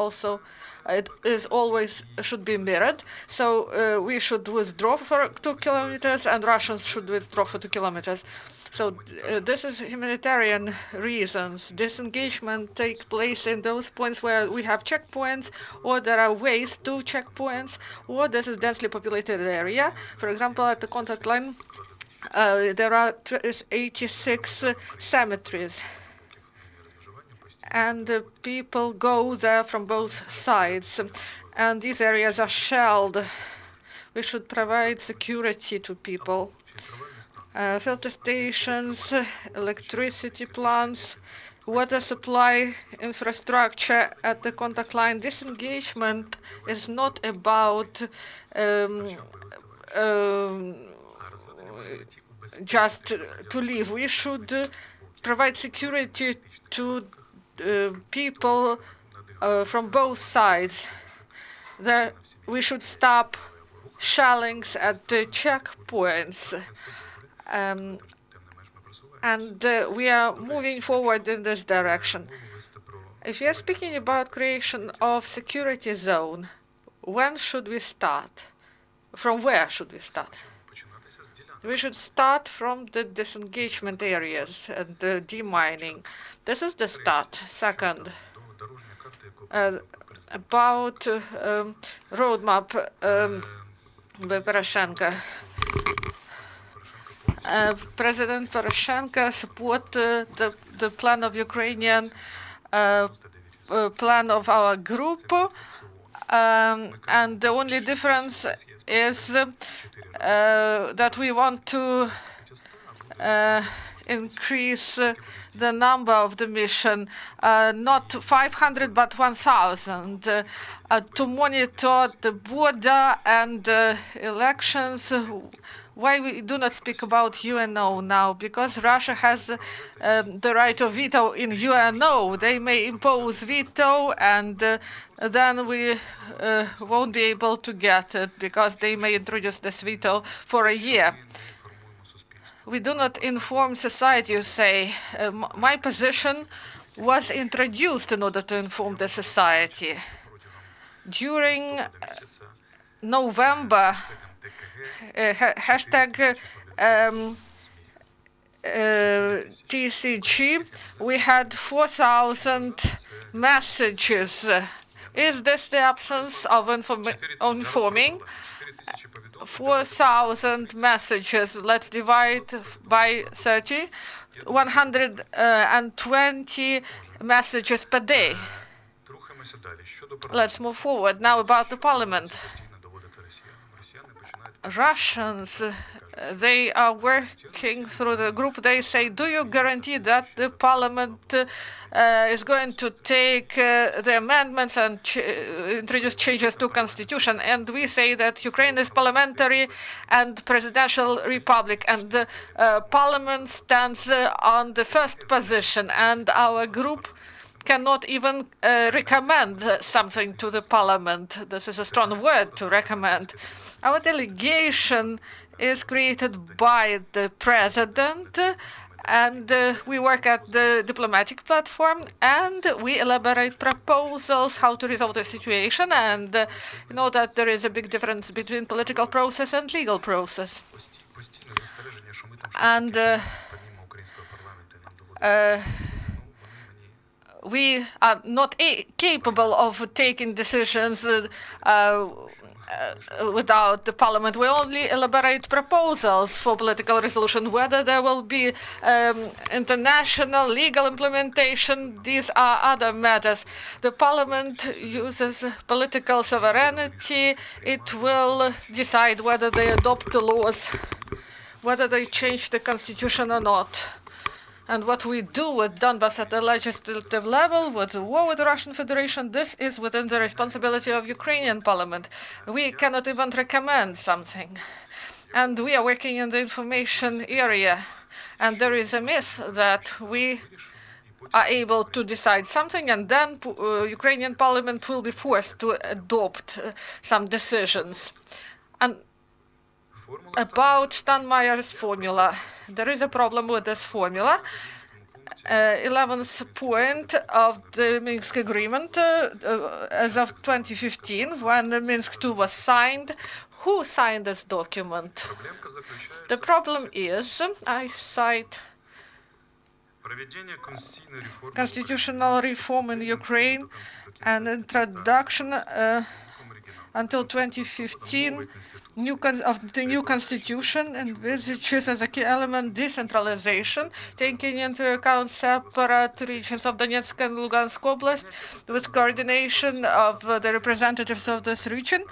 B: always should be mirrored. So we should withdraw for 2 kilometers, and Russians should withdraw for 2 kilometers. So this is humanitarian reasons. Disengagement takes place in those points where we have checkpoints, or there are ways to checkpoints, or this is densely populated area. For example, at the contact line, there are 86 cemeteries, and people go there from both sides, and these areas are shelled. We should provide security to people. Filter stations, electricity plants, water supply infrastructure at the contact line. Disengagement is not about just to leave. We should provide security to people from both sides. We should stop shellings at the checkpoints. And we are moving forward in this direction. If you are speaking about creation of security zone, when should we start? From where should we start? We should start from the disengagement areas and the demining. This is the start. Second, about roadmap by Poroshenko. President Poroshenko support the plan of Ukrainian plan of our group, and the only difference is that we want to increase the number of the mission, not 500 but 1,000, to monitor the border and elections. Why we do not speak about UNO now? Because Russia has the right of veto in UNO. They may impose veto, and then we won't be able to get it because they may introduce this veto for a year. We do not inform society, you say. My position was introduced in order to inform the society. During November, hashtag TCG, we had 4,000 messages. Is this the absence of informing? 4,000 messages. Let's divide by 30. 120 messages per day. Let's move forward. Now about the parliament. Russians, they are working through the group. They say, do you guarantee that the parliament is going to take the amendments and introduce changes to constitution? And we say that Ukraine is parliamentary and presidential republic, and the parliament stands on the first position, and our group cannot even recommend something to the parliament. This is a strong word, to recommend. Our delegation is created by the president, and we work at the diplomatic platform, and we elaborate proposals how to resolve the situation. And you know that there is a big difference between political process and legal process. And we are not capable of taking decisions without the parliament. We only elaborate proposals for political resolution. Whether there will be international legal implementation, these are other matters. The parliament uses political sovereignty. It will decide whether they adopt the laws, whether they change the constitution or not. And what we do with Donbass at the legislative level, with the war with the Russian Federation, this is within the responsibility of Ukrainian parliament. We cannot even recommend something. And we are working in the information area. And there is a myth that we are able to decide something, and then Ukrainian parliament will be forced to adopt some decisions. And about Steinmeier's formula, there is a problem with this formula. 11th point of the Minsk agreement, as of 2015, when the Minsk II was signed. Who signed this document? The problem is, I cite constitutional reform in Ukraine and introduction until 2015 of the new constitution, envisages as a key element decentralization, taking into account separate regions of Donetsk and Lugansk Oblast with coordination of the representatives of this region.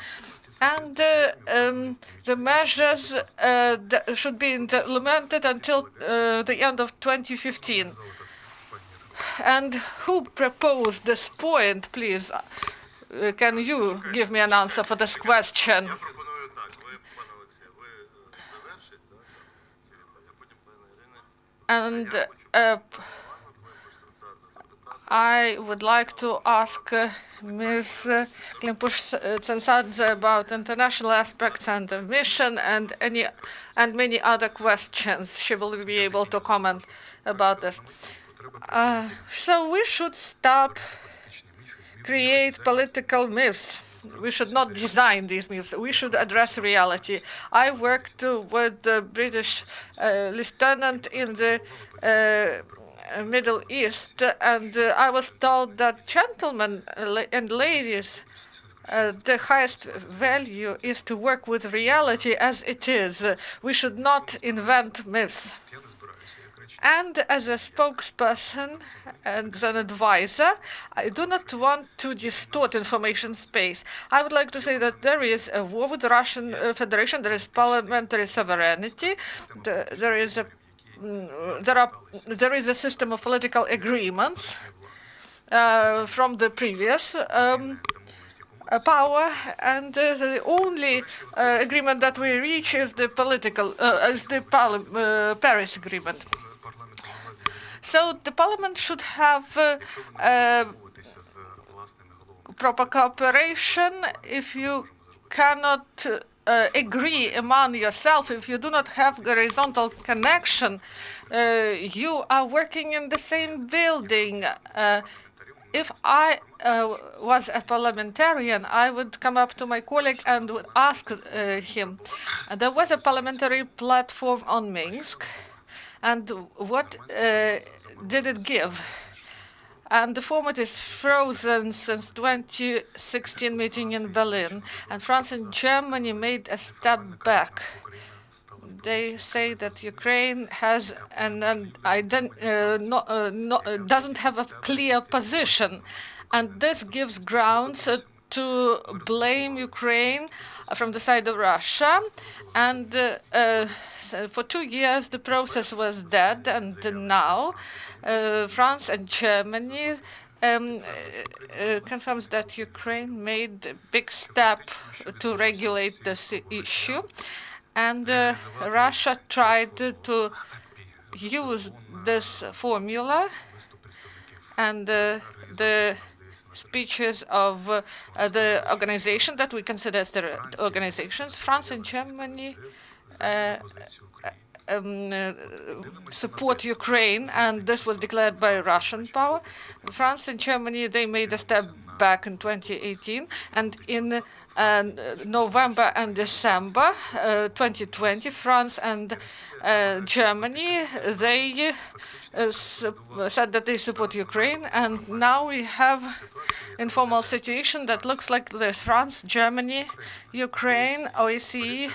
B: And the measures should be implemented until the end of 2015. And who proposed this point, please? Can you give me an answer for this question? And I would like to ask Ms. Klympush-Tsintsadze about international aspects and the mission and many other questions. She will be able to comment about this. So we should stop create political myths. We should not design these myths. We should address reality. I worked with the British lieutenant in the Middle East, and I was told that gentlemen and ladies, the highest value is to work with reality as it is. We should not invent myths. And as a spokesperson and as an advisor, I do not want to distort information space. I would like to say that there is a war with the Russian Federation, there is parliamentary sovereignty, there is a there is a system of political agreements from the previous power, and the only agreement that we reach is the Paris Agreement. So the parliament should have proper cooperation. If you cannot agree among yourself, if you do not have horizontal connection, you are working in the same building. If I was a parliamentarian, I would come up to my colleague and would ask him. There was a parliamentary platform on Minsk, and what did it give? And the format is frozen since 2016 meeting in Berlin. And France and Germany made a step back. They say that Ukraine has doesn't have a clear position, and this gives grounds to blame Ukraine from the side of Russia. And so for 2 years the process was dead, and now France and Germany confirms that Ukraine made a big step to regulate this issue. And Russia tried to use this formula, and the speeches of the organization that we consider as the organizations, France and Germany support Ukraine, and this was declared by Russian power. France and Germany, they made a step back in 2018, and in November and December 2020, France and Germany, they said that they support Ukraine, and now we have informal situation that looks like this: France, Germany, Ukraine, OSCE,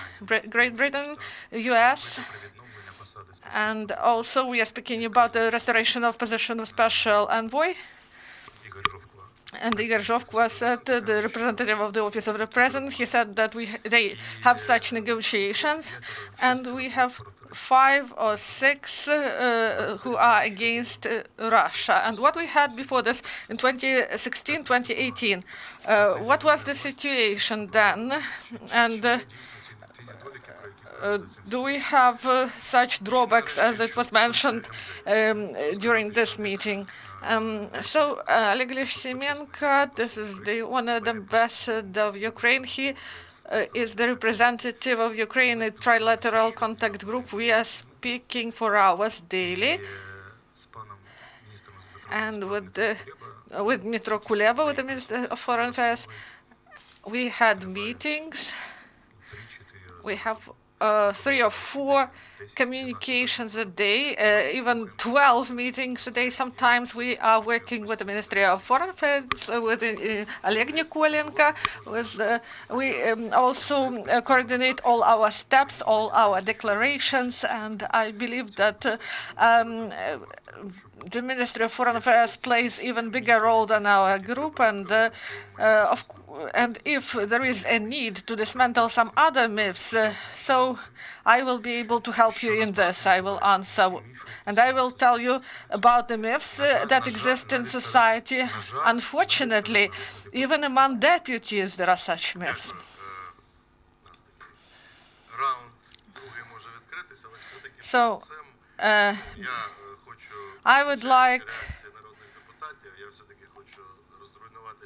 B: Great Britain, US, and also we are speaking about the restoration of position of special envoy. And Igor Zhovko said, the representative of the Office of the President, he said that they have such negotiations, and we have 5 or 6 who are against Russia. And what we had before this in 2016, 2018, what was the situation then? And do we have such drawbacks as it was mentioned during this meeting? So Oleg Lysimenko, this is the honored ambassador of Ukraine. He is the representative of Ukraine in Trilateral Contact Group. We are speaking for hours daily. And with Dmytro Kuleba, with the Minister of Foreign Affairs, we had meetings. We have 3 or 4 communications a day, even 12 meetings a day. Sometimes we are working with the Ministry of Foreign Affairs, with Oleg Nikolenko. We also coordinate all our steps, all our declarations, and I believe that the Ministry of Foreign Affairs plays even bigger role than our group, and if there is a need to dismantle some other myths, so I will be able to help you in this. I will answer, and I will tell you about the myths that exist in society. Unfortunately, even among deputies, there are such myths. So, I would like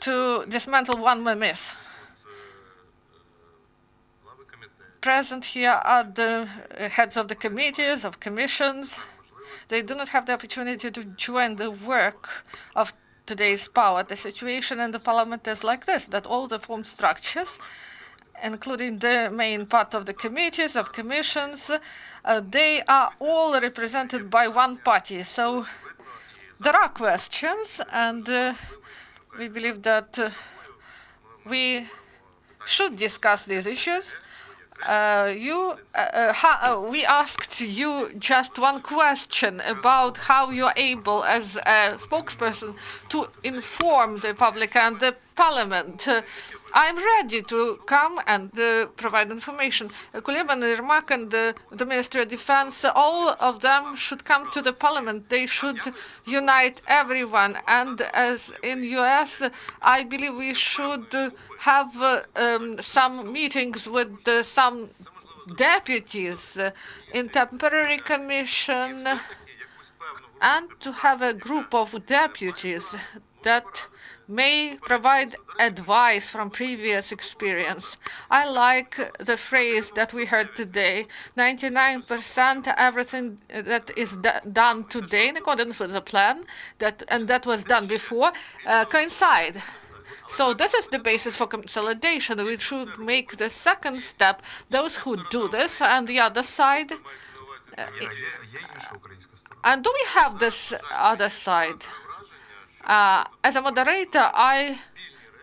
B: to dismantle one more myth. Present here are the heads of the committees, of commissions. They do not have the opportunity to join the work of today's power. The situation in the parliament is like this, that all the form structures, including the main part of the committees, of commissions, they are all represented by one party. So there are questions, and we believe that we should discuss these issues. We asked you just one question about how you are able, as a spokesperson, to inform the public, and the parliament. I'm ready to come and provide information. Kuleba and Yermak and the Ministry of Defense, all of them should come to the parliament. They should unite everyone. And as in US, I believe we should have some meetings with some deputies in temporary commission, and to have a group of deputies that may provide advice from previous experience. I like the phrase that we heard today, 99% everything that is done today in accordance with the plan, and that was done before, coincide. So this is the basis for consolidation. We should make the second step, those who do this, and the other side. And do we have this other side? As a moderator, I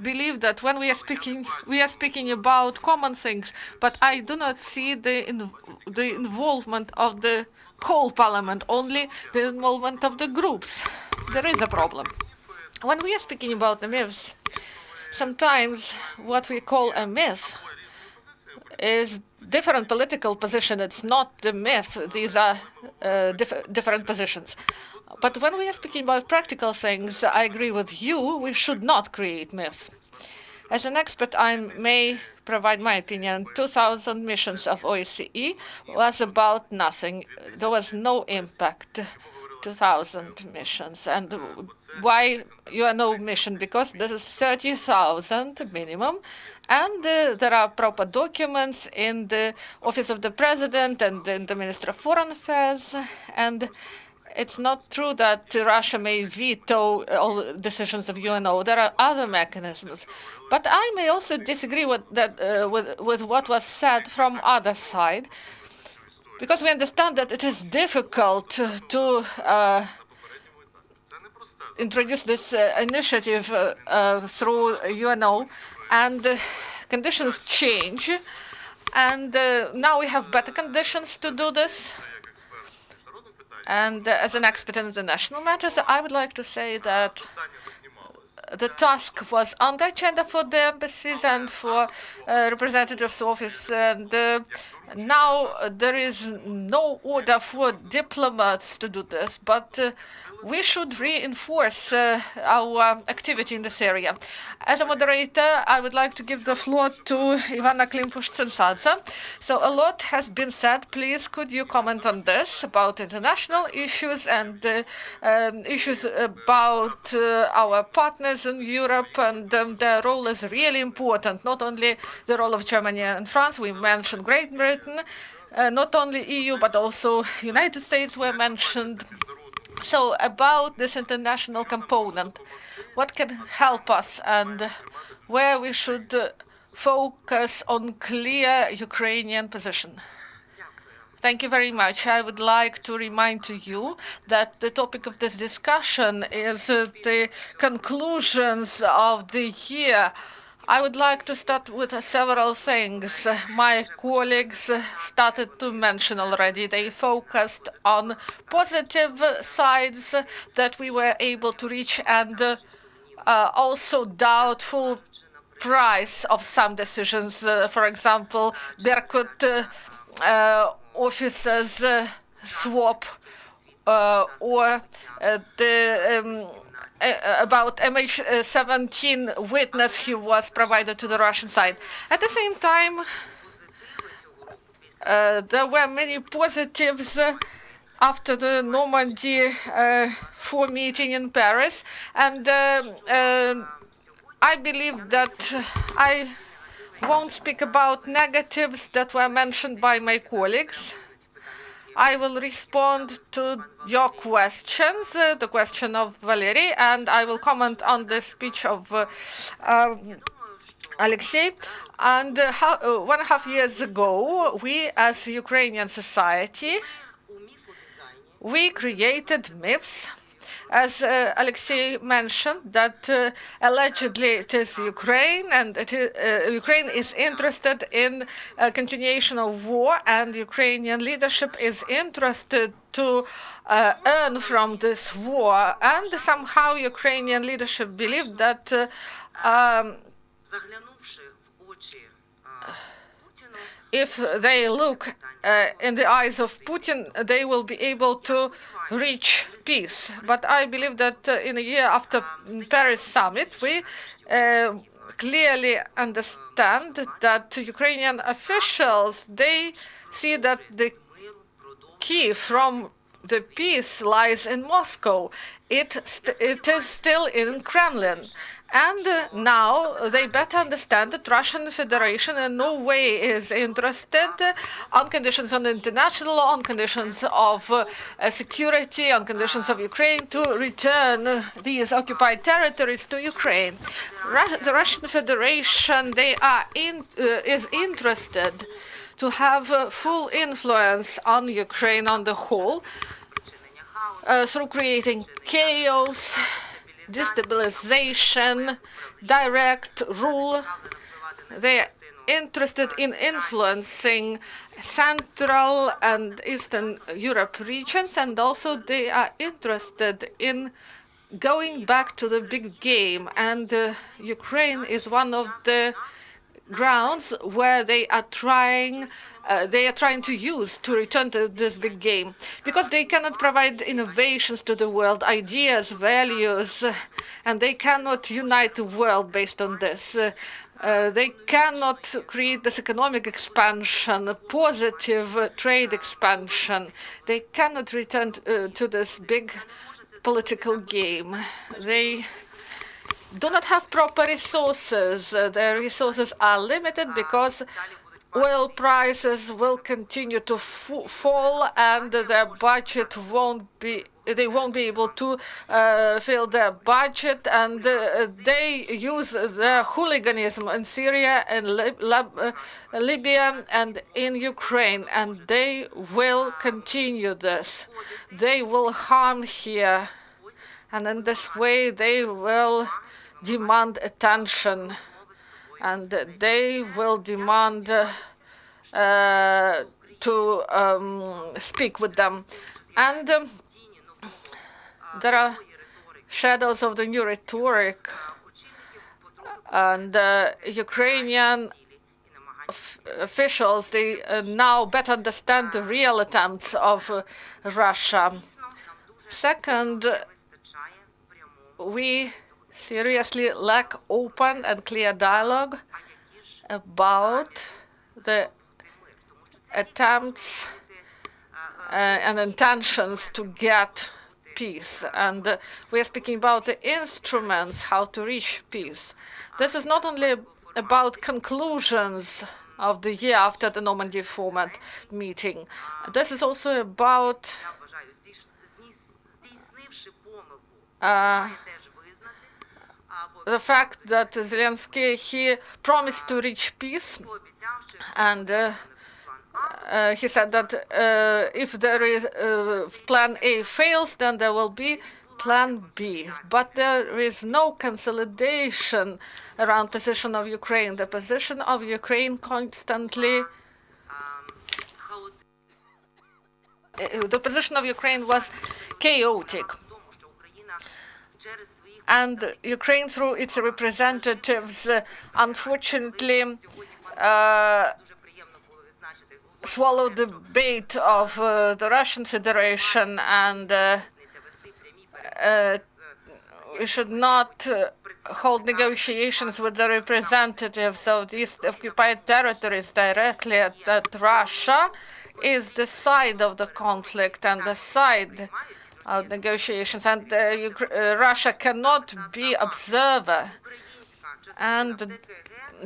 B: believe that when we are speaking about common things, but I do not see the involvement of the whole parliament, only the involvement of the groups. There is a problem. When we are speaking about the myths, sometimes what we call a myth is different political position. It's not the myth. These are different positions. But when we are speaking about practical things, I agree with you, we should not create myths. As an expert, I may provide my opinion. 2,000 missions of OSCE was about nothing. There was no impact. 2,000 missions. And why no mission? Because this is 30,000 minimum. And there are proper documents in the Office of the President and in the Ministry of Foreign Affairs. And it's not true that Russia may veto all decisions of UNO. There are other mechanisms. But I may also disagree with that, with what was said from other side, because we understand that it is difficult to introduce this initiative through UNO, and conditions change. And now we have better conditions to do this. And as an expert in international matters, I would like to say that the task was on the agenda for the embassies and for representatives' office. And now there is no order for diplomats to do this, but we should reinforce our activity in this area. As a moderator, I would like to give the floor to Ivanna Klympush-Tsintsadze. So a lot has been said. Please, could you comment on this, about international issues and issues about our partners in Europe, and their role is really important, not only the role of Germany and France. We mentioned Great Britain, not only EU, but also United States were mentioned. So about this international component, what can help us and where we should focus on clear Ukrainian position? Thank you very much. I would like to remind to you that the topic of this discussion is the conclusions of the year. I would like to start with several things. My colleagues started to mention already. They focused on positive sides that we were able to reach, and also doubtful price of some decisions. For example, Berkut officers swap, or the about MH17 witness who was provided to the Russian side. At the same time, there were many positives after the Normandy 4 meeting in Paris, and I believe that I won't speak about negatives that were mentioned by my colleagues. I will respond to your questions, the question of Valery, and I will comment on the speech of Alexei. And 1.5 years ago, we as Ukrainian society, we created myths. As Alexei mentioned, that allegedly it is Ukraine, and Ukraine is interested in a continuation of war, and Ukrainian leadership is interested to earn from this war. And somehow Ukrainian leadership believed that
D: заглянувши в очі Путіну,
B: if they look in the eyes of Putin, they will be able to reach peace. But I believe that in a year after Paris summit, we clearly understand that Ukrainian officials, they see that the key from the peace lies in Moscow. It is still in Kremlin. And now they better understand that Russian Federation in no way is interested on conditions on international law, on conditions of security, on conditions of Ukraine to return these occupied territories to Ukraine. The Russian Federation, is interested to have full influence on Ukraine on the whole through creating chaos, destabilization, direct rule. They are interested in influencing Central and Eastern Europe regions, and also they are interested in going back to the big game. And Ukraine is one of the grounds where they are trying to use to return to this big game, because they cannot provide innovations to the world, ideas, values, and they cannot unite the world based on this. They cannot create this economic expansion, positive trade expansion. They cannot return to this big political game. They do not have proper resources. Their resources are limited because oil prices will continue to fall, and their budget they won't be able to fill their budget, and they use their hooliganism in Syria and Libya and in Ukraine, and they will continue this. They will harm here, and in this way they will demand attention, and they will demand to speak with them. And there are shadows of the new rhetoric, and Ukrainian officials, they now better understand the real attempts of Russia. Second, we seriously lack open and clear dialogue about the attempts and intentions to get peace. And we are speaking about the instruments, how to reach peace. This is not only about conclusions of the year after the Normandy Summit meeting. This is also about the fact that Zelensky, he promised to reach peace, and he said that if there is plan A fails, then there will be plan B. But there is no consolidation around position of Ukraine. The position of Ukraine constantly the position of Ukraine was chaotic. And Ukraine, through its representatives, unfortunately swallowed the bait of the Russian Federation, and we should not hold negotiations with the representatives of these occupied territories directly, that Russia is the side of the conflict and the side of negotiations, and Russia cannot be observer. And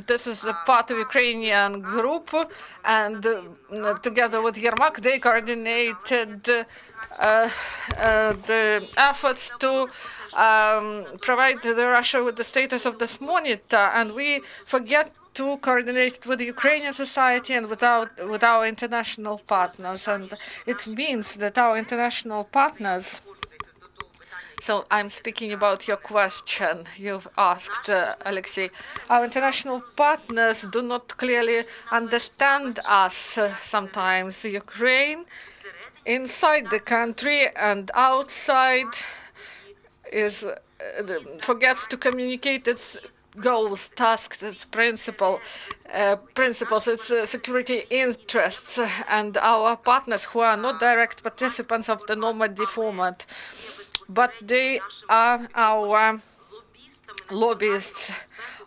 B: this is a part of Ukrainian group, and together with Yermak, they coordinated the efforts to provide Russia with the status of this monitor, and we forget to coordinate with the Ukrainian society and with our international partners. And it means that our international partners, so I'm speaking about your question you've asked, Alexei. Our international partners do not clearly understand us sometimes. Ukraine, inside the country and outside, forgets to communicate its goals, tasks, its principles, its security interests, and our partners who are not direct participants of the Normandy format, but they are our lobbyists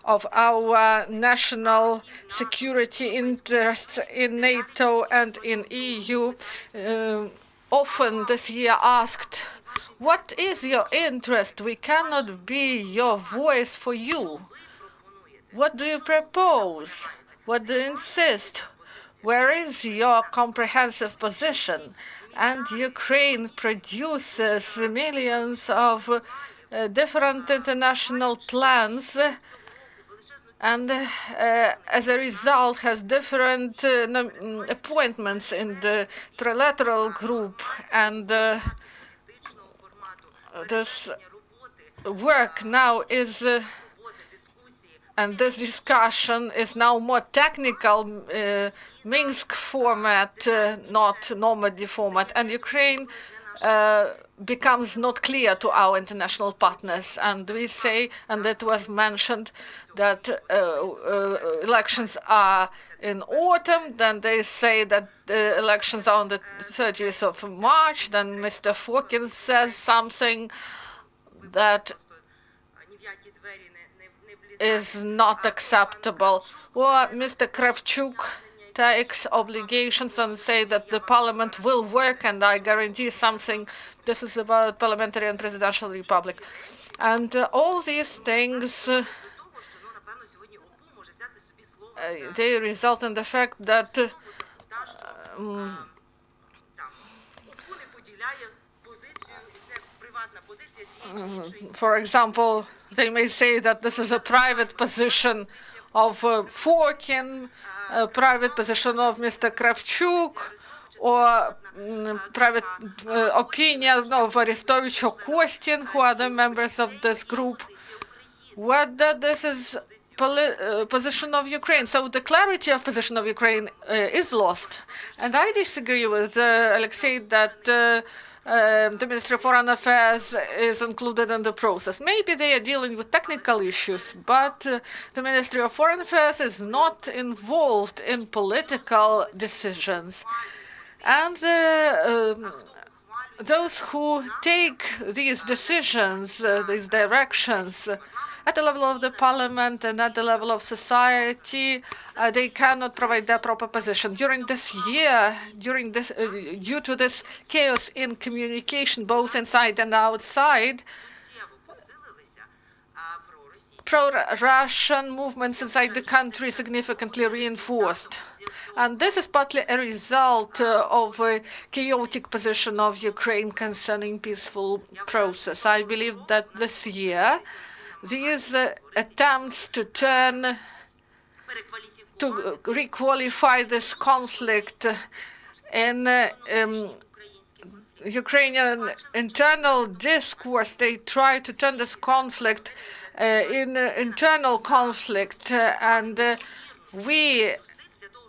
B: of our national security interests in NATO and in EU. Often this year asked, what is your interest? We cannot be your voice for you. What do you propose? What do you insist? Where is your comprehensive position? And Ukraine produces millions of different international plans, and as a result has different appointments in the Territorial group, and this work now is and this discussion is now more technical, Minsk format, not Normandy format, and Ukraine becomes not clear to our international partners. And we say, and it was mentioned, that elections are in autumn, then they say that the elections are on the 30th of March, then Mr. Fokin says something that is not acceptable. Or Mr. Kravchuk takes obligations and say that the parliament will work, and I guarantee something. This is about parliamentary and presidential republic. And all these things, they result in the fact that for example, they may say that this is a private position of Fokin, a private position of Mr. Kravchuk, or private opinion of Arestovich or Kostin, who are the members of this group, whether this is position of Ukraine. So the clarity of position of Ukraine is lost. And I disagree with Alexei that the Ministry of Foreign Affairs is included in the process. Maybe they are dealing with technical issues, but the Ministry of Foreign Affairs is not involved in political decisions. And those who take these decisions, these directions, at the level of the parliament and at the level of society, they cannot provide their proper position. During this year, due to this chaos in communication, both inside and outside, pro-Russian movements inside the country significantly reinforced. And this is partly a result of a chaotic position of Ukraine concerning peaceful process. I believe that this year, these attempts to requalify this conflict in Ukrainian internal discourse, they try to turn this conflict in internal conflict, and we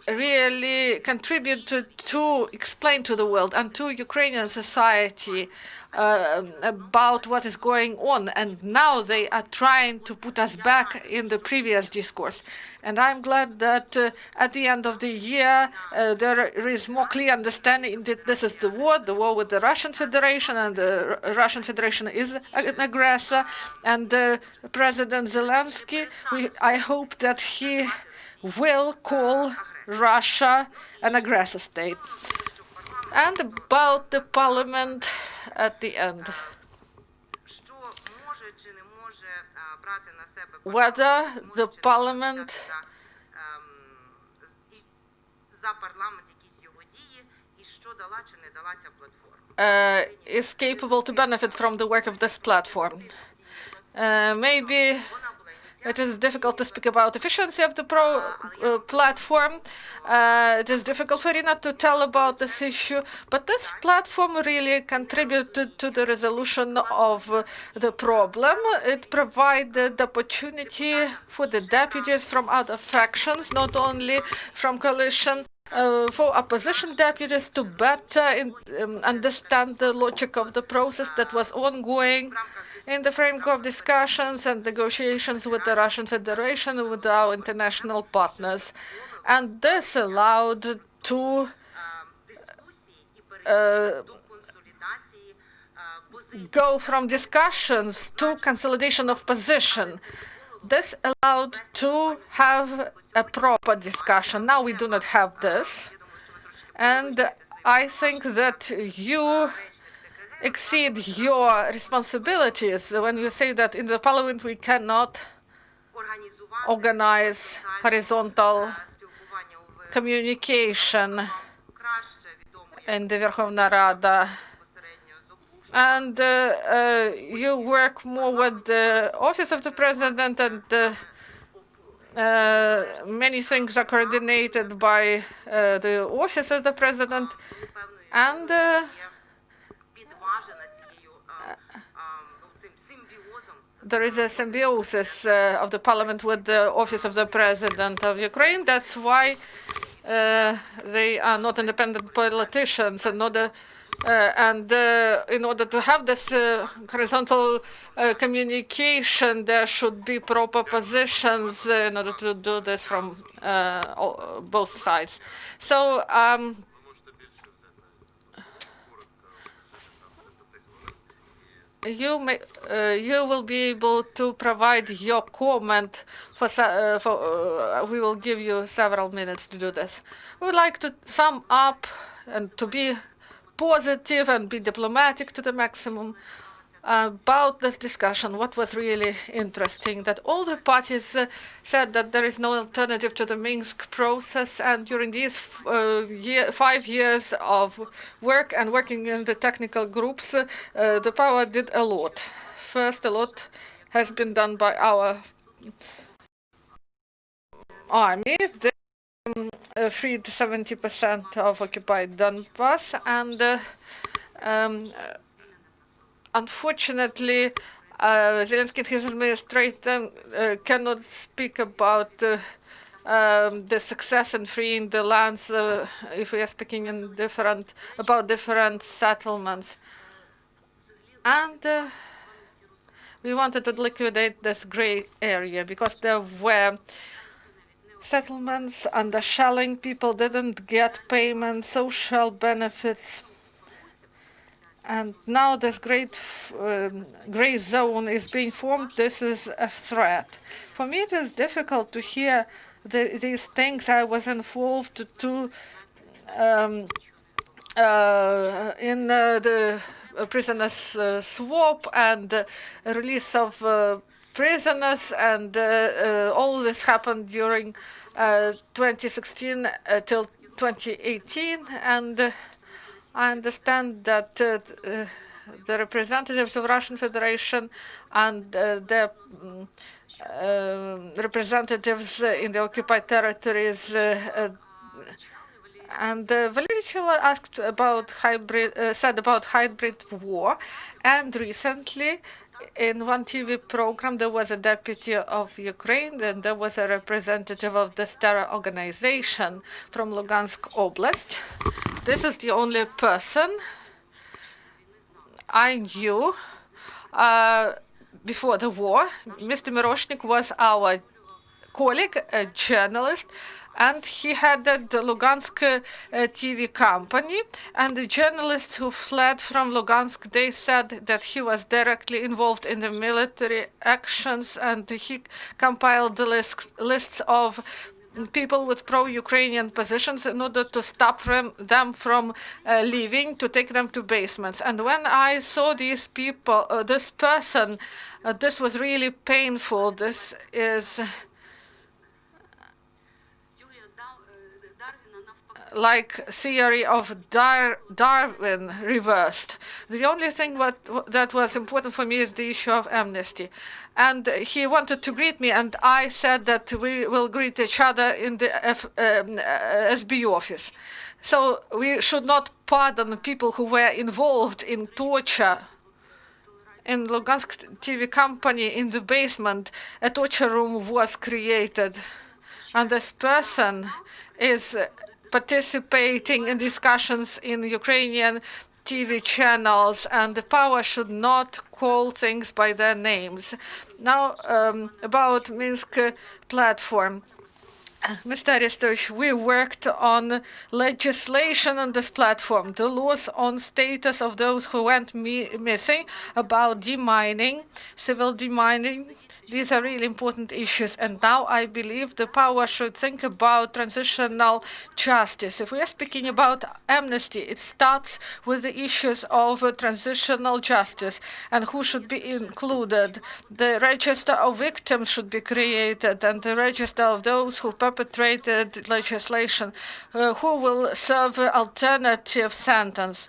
B: really contribute to explain to the world and to Ukrainian society about what is going on. And now they are trying to put us back in the previous discourse. And I'm glad that at the end of the year, there is more clear understanding that this is the war with the Russian Federation, and the Russian Federation is an aggressor. And President Zelensky, I hope that he will call Russia an aggressor state. And about the parliament at the end, whether the parliament is capable to benefit from the work of this platform. Maybe it is difficult to speak about efficiency of the platform. It is difficult for Iryna to tell about this issue, but this platform really contributed to the resolution of the problem. It provided the opportunity for the deputies from other factions, not only from coalition, for opposition deputies to better understand the logic of the process that was ongoing in the framework of discussions and negotiations with the Russian Federation and with our international partners. And this allowed to
D: дискусії і перейти до консолідації позицій.
B: go from discussions to consolidation of position. This allowed to have a proper discussion. Now we do not have this. And I think that you exceed your responsibilities when you say that in the parliament we cannot
D: Організувати
B: organize horizontal
D: спілкування у
B: communication
D: краще відомо як
B: in the Verkhovna Rada.
D: безпосередньо з опушення.
B: And you work more with the office of the president, and many things are coordinated by the office of the president. And
D: Підважена цією цим симбіозом.
B: there is a symbiosis of the parliament with the office of the president of Ukraine. That's why they are not independent politicians. In order to have this horizontal communication, there should be proper positions in order to do this from both sides. So you will be able to provide your comment we will give you several minutes to do this. We would like to sum up and to be positive and be diplomatic to the maximum about this discussion. What was really interesting, that all the parties said that there is no alternative to the Minsk process, and during these 5 years of work and working in the technical groups, the power did a lot. First, a lot has been done by our army. They freed 70% of occupied Donbass, and unfortunately, Zelensky and his administration cannot speak about the success in freeing the lands if we are speaking about different settlements. And we wanted to liquidate this gray area because there were settlements under shelling. People didn't get payment, social benefits. And now this great gray zone is being formed. This is a threat. For me, it is difficult to hear these things. I was involved in the prisoners swap and release of prisoners, and all this happened during 2016 till 2018. And I understand that the representatives of Russian Federation and the representatives in the occupied territories and Valery Chiller asked about said about hybrid war. And recently, in one TV program, there was a deputy of Ukraine, and there was a representative of this terror organization from Lugansk Oblast. This is the only person I knew before the war. Mr. Miroshnik was our colleague, a journalist, and he headed the Lugansk TV company. And the journalists who fled from Lugansk, they said that he was directly involved in the military actions, and he compiled the lists of people with pro-Ukrainian positions in order to stop them from leaving, to take them to basements. And when I saw these people, this person, this was really painful. This is like theory of Darwin reversed. The only thing that was important for me is the issue of amnesty. And he wanted to greet me, and I said that we will greet each other in the SBU office. So we should not pardon people who were involved in torture. In Lugansk TV company, in the basement, a torture room was created. And this person is participating in discussions in Ukrainian TV channels, and the power should not call things by their names. Now, about Minsk platform. Mr. Arestovich, we worked on legislation on this platform, the laws on status of those who went missing, about demining, civil demining. These are really important issues. And now I believe the power should think about transitional justice. If we are speaking about amnesty, it starts with the issues of transitional justice and who should be included. The register of victims should be created, and the register of those who perpetrated legislation, who will serve alternative sentence.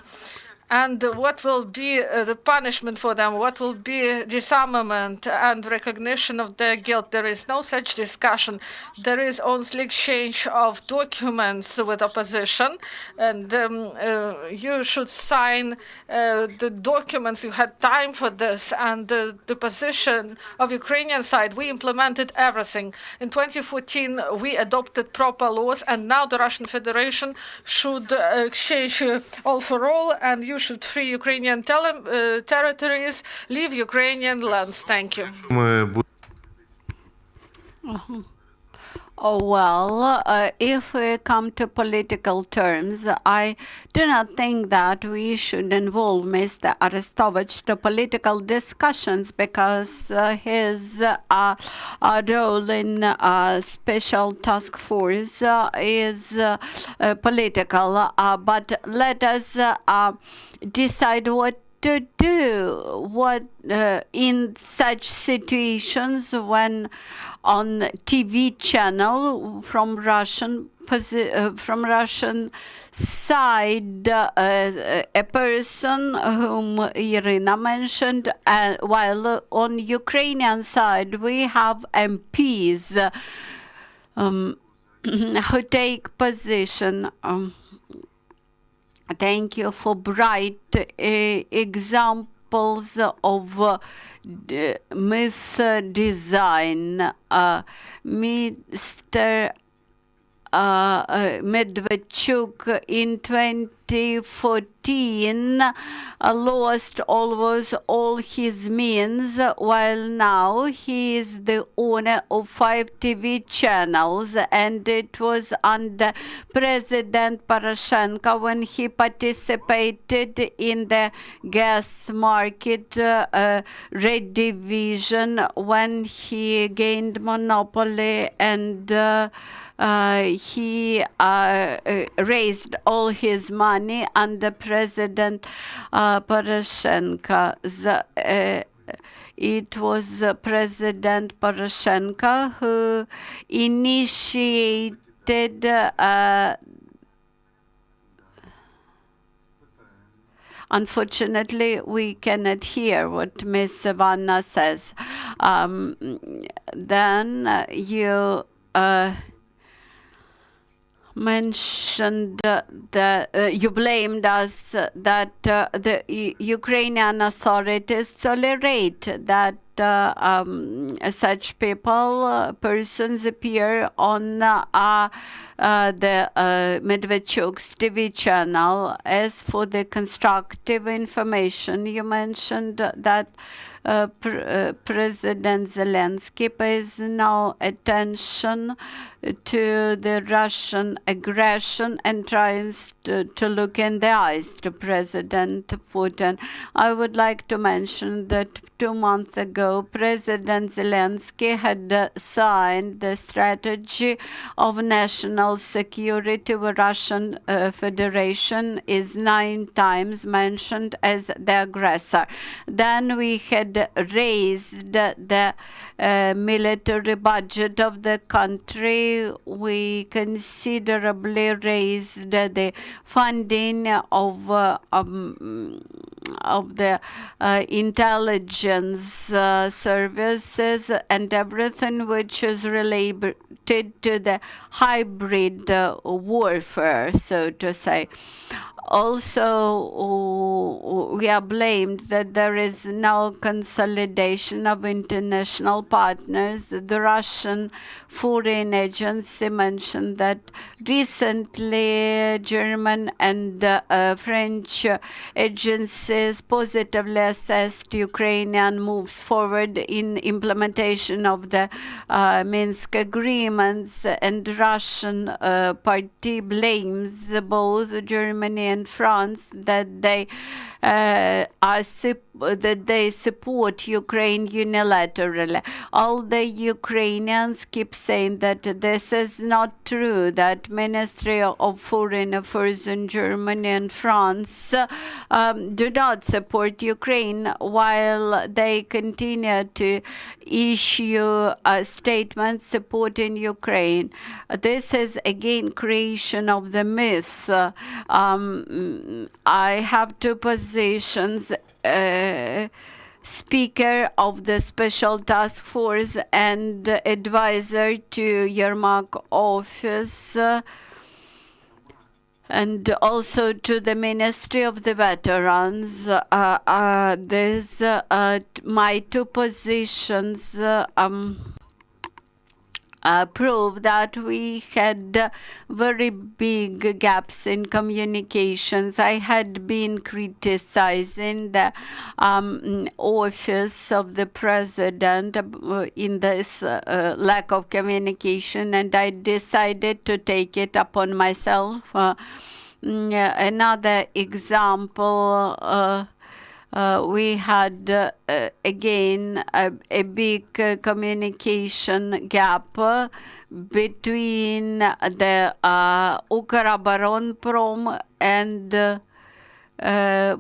B: And what will be the punishment for them? What will be disarmament and recognition of their guilt? There is no such discussion. There is only exchange of documents with opposition, and you should sign the documents. You had time for this, and the position of Ukrainian side, we implemented everything. In 2014, we adopted proper laws, and now the Russian Federation should exchange all for all, and you should free Ukrainian territories, leave Ukrainian lands. Thank you.
C: Oh, well, if we come to political terms, I do not think that we should involve Mr. Arestovich to political discussions because his role in special task force is political. But let us decide what to do in such situations when on TV channel from Russian side a person whom Iryna mentioned, while on Ukrainian side we have MPs who take position. Thank you for bright examples of misdesign. Mr. Medvedchuk in 2014 lost almost all his means, while now he is the owner of 5 TV channels, and it was under President Poroshenko when he participated in the gas market redivision, when he gained monopoly and he raised all his money under President Poroshenko. It was President Poroshenko who initiated unfortunately, we cannot hear what Miss Ivanna says. Then you mentioned that you blamed us that the Ukrainian authorities tolerate that such people, persons appear on the Medvedchuk's TV channel. As for the constructive information, you mentioned that President Zelensky pays no attention to the Russian aggression and tries to look in the eyes to President Putin. I would like to mention that 2 months ago, President Zelensky had signed the strategy of national security, where Russian Federation is 9 times mentioned as the aggressor. Then we had raised the military budget of the country. We considerably raised the funding of the intelligence services and everything which is related to the hybrid warfare, so to say. Also, we are blamed that there is no consolidation of international partners. The Russian Foreign Agency mentioned that recently German and French agencies positively assessed Ukrainian moves forward in implementation of the Minsk agreements, and Russian party blames both Germany and France that they support Ukraine unilaterally. All the Ukrainians keep saying that this is not true, that Ministry of Foreign Affairs in Germany and France do not support Ukraine, while they continue to issue statements supporting Ukraine. This is again creation of the myth. I have two positions. Speaker of the Special Task Force and advisor to Yermak office, and also to the Ministry of the Veterans. My two positions prove that we had very big gaps in communications. I had been criticizing the office of the president in this lack of communication, and I decided to take it upon myself. Another example, we had again a big communication gap between the Ukроборонпром and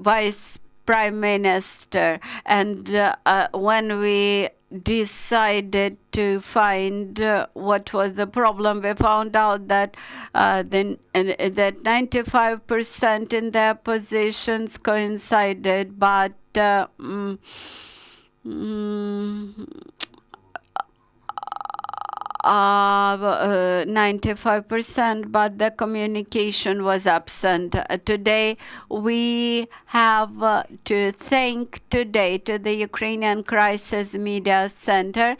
C: Vice Prime Minister. And when we decided to find what was the problem, we found out that that 95% in their positions coincided, but 95%, but the communication was absent. Today, we have to thank today to the Ukrainian Crisis Media Center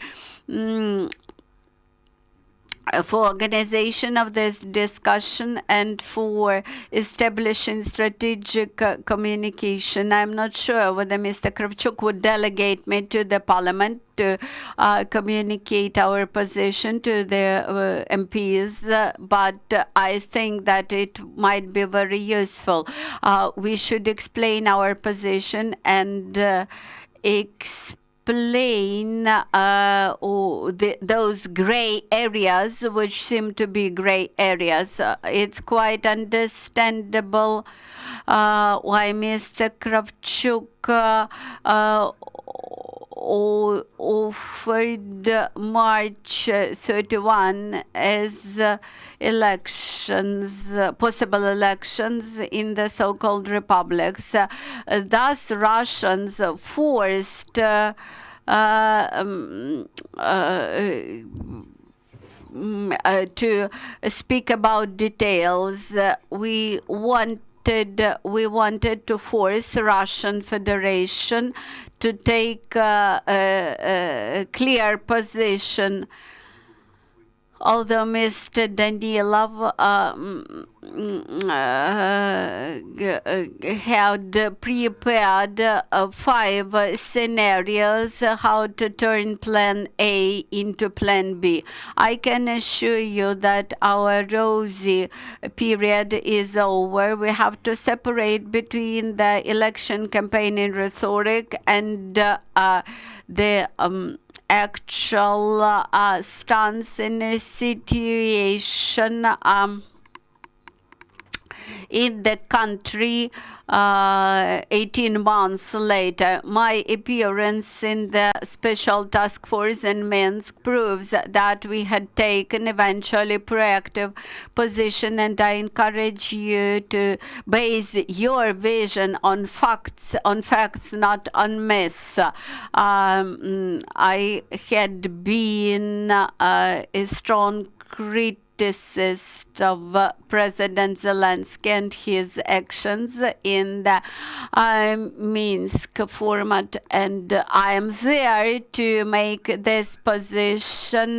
C: for organization of this discussion and for establishing strategic communication. I'm not sure whether Mr. Kravchuk would delegate me to the parliament to communicate our position to the MPs, but I think that it might be very useful. We should explain our position and explain those gray areas, which seem to be gray areas. It's quite understandable why Mr. Kravchuk offered March 31 as elections, possible elections in the so-called republics. Thus, Russians forced to speak about details. We wanted to force Russian Federation to take a clear position. Although Mr. Danilov had prepared 5 scenarios how to turn Plan A into Plan B. I can assure you that our rosy period is over. We have to separate between the election campaigning rhetoric and the actual stance in a situation in the country 18 months later. My appearance in the Special Task Force in Minsk proves that we had taken eventually proactive position, and I encourage you to base your vision on facts, not on myths. I had been a strong critic criticist of President Zelensky and his actions in the Minsk format, and I am there to make this position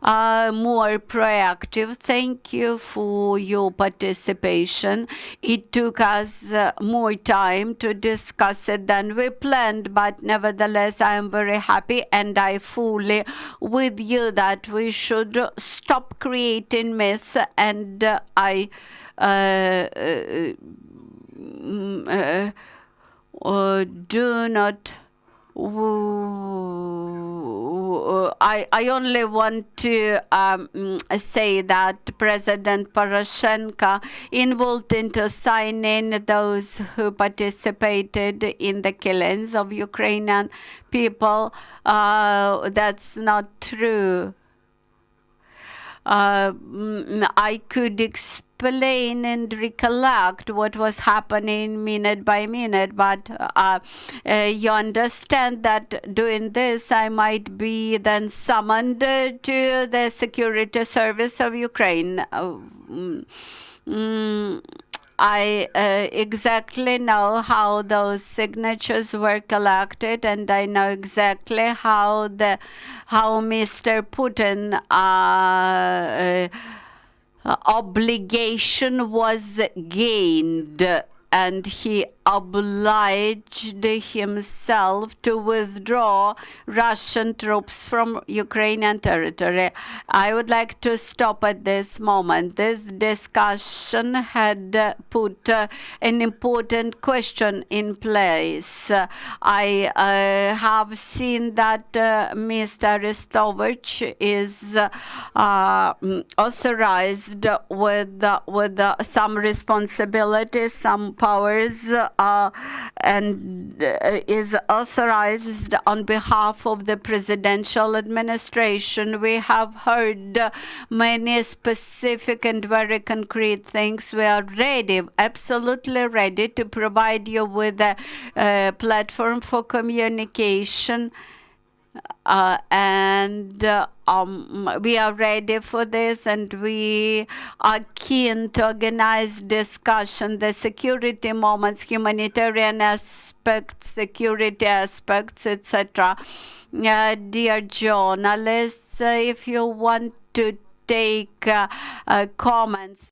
C: more proactive. Thank you for your participation. It took us more time to discuss it than we planned, but nevertheless, I am very happy and I fully with you that we should stop creating myths, and I do not. I only want to say that President Poroshenko involved into signing those who participated in the killings of Ukrainian people. That's not true. I could explain and recollect what was happening minute by minute, but you understand that doing this, I might be then summoned to the security service of Ukraine. I exactly know how those signatures were collected, and I know exactly how Mr. Putin obligation was gained, and he obliged himself to withdraw Russian troops from Ukrainian territory. I would like to stop at this moment. This discussion had put an important question in place. I have seen that Mr. Arestovich is authorized with some responsibilities, some powers, and is authorized on behalf of the presidential administration. We have heard many specific and very concrete things. We are ready, absolutely ready, to provide you with a platform for communication. And we are ready for this, and we are keen to organize discussion, the security moments, humanitarian aspects, security aspects, etc. Dear journalists, if you want to take comments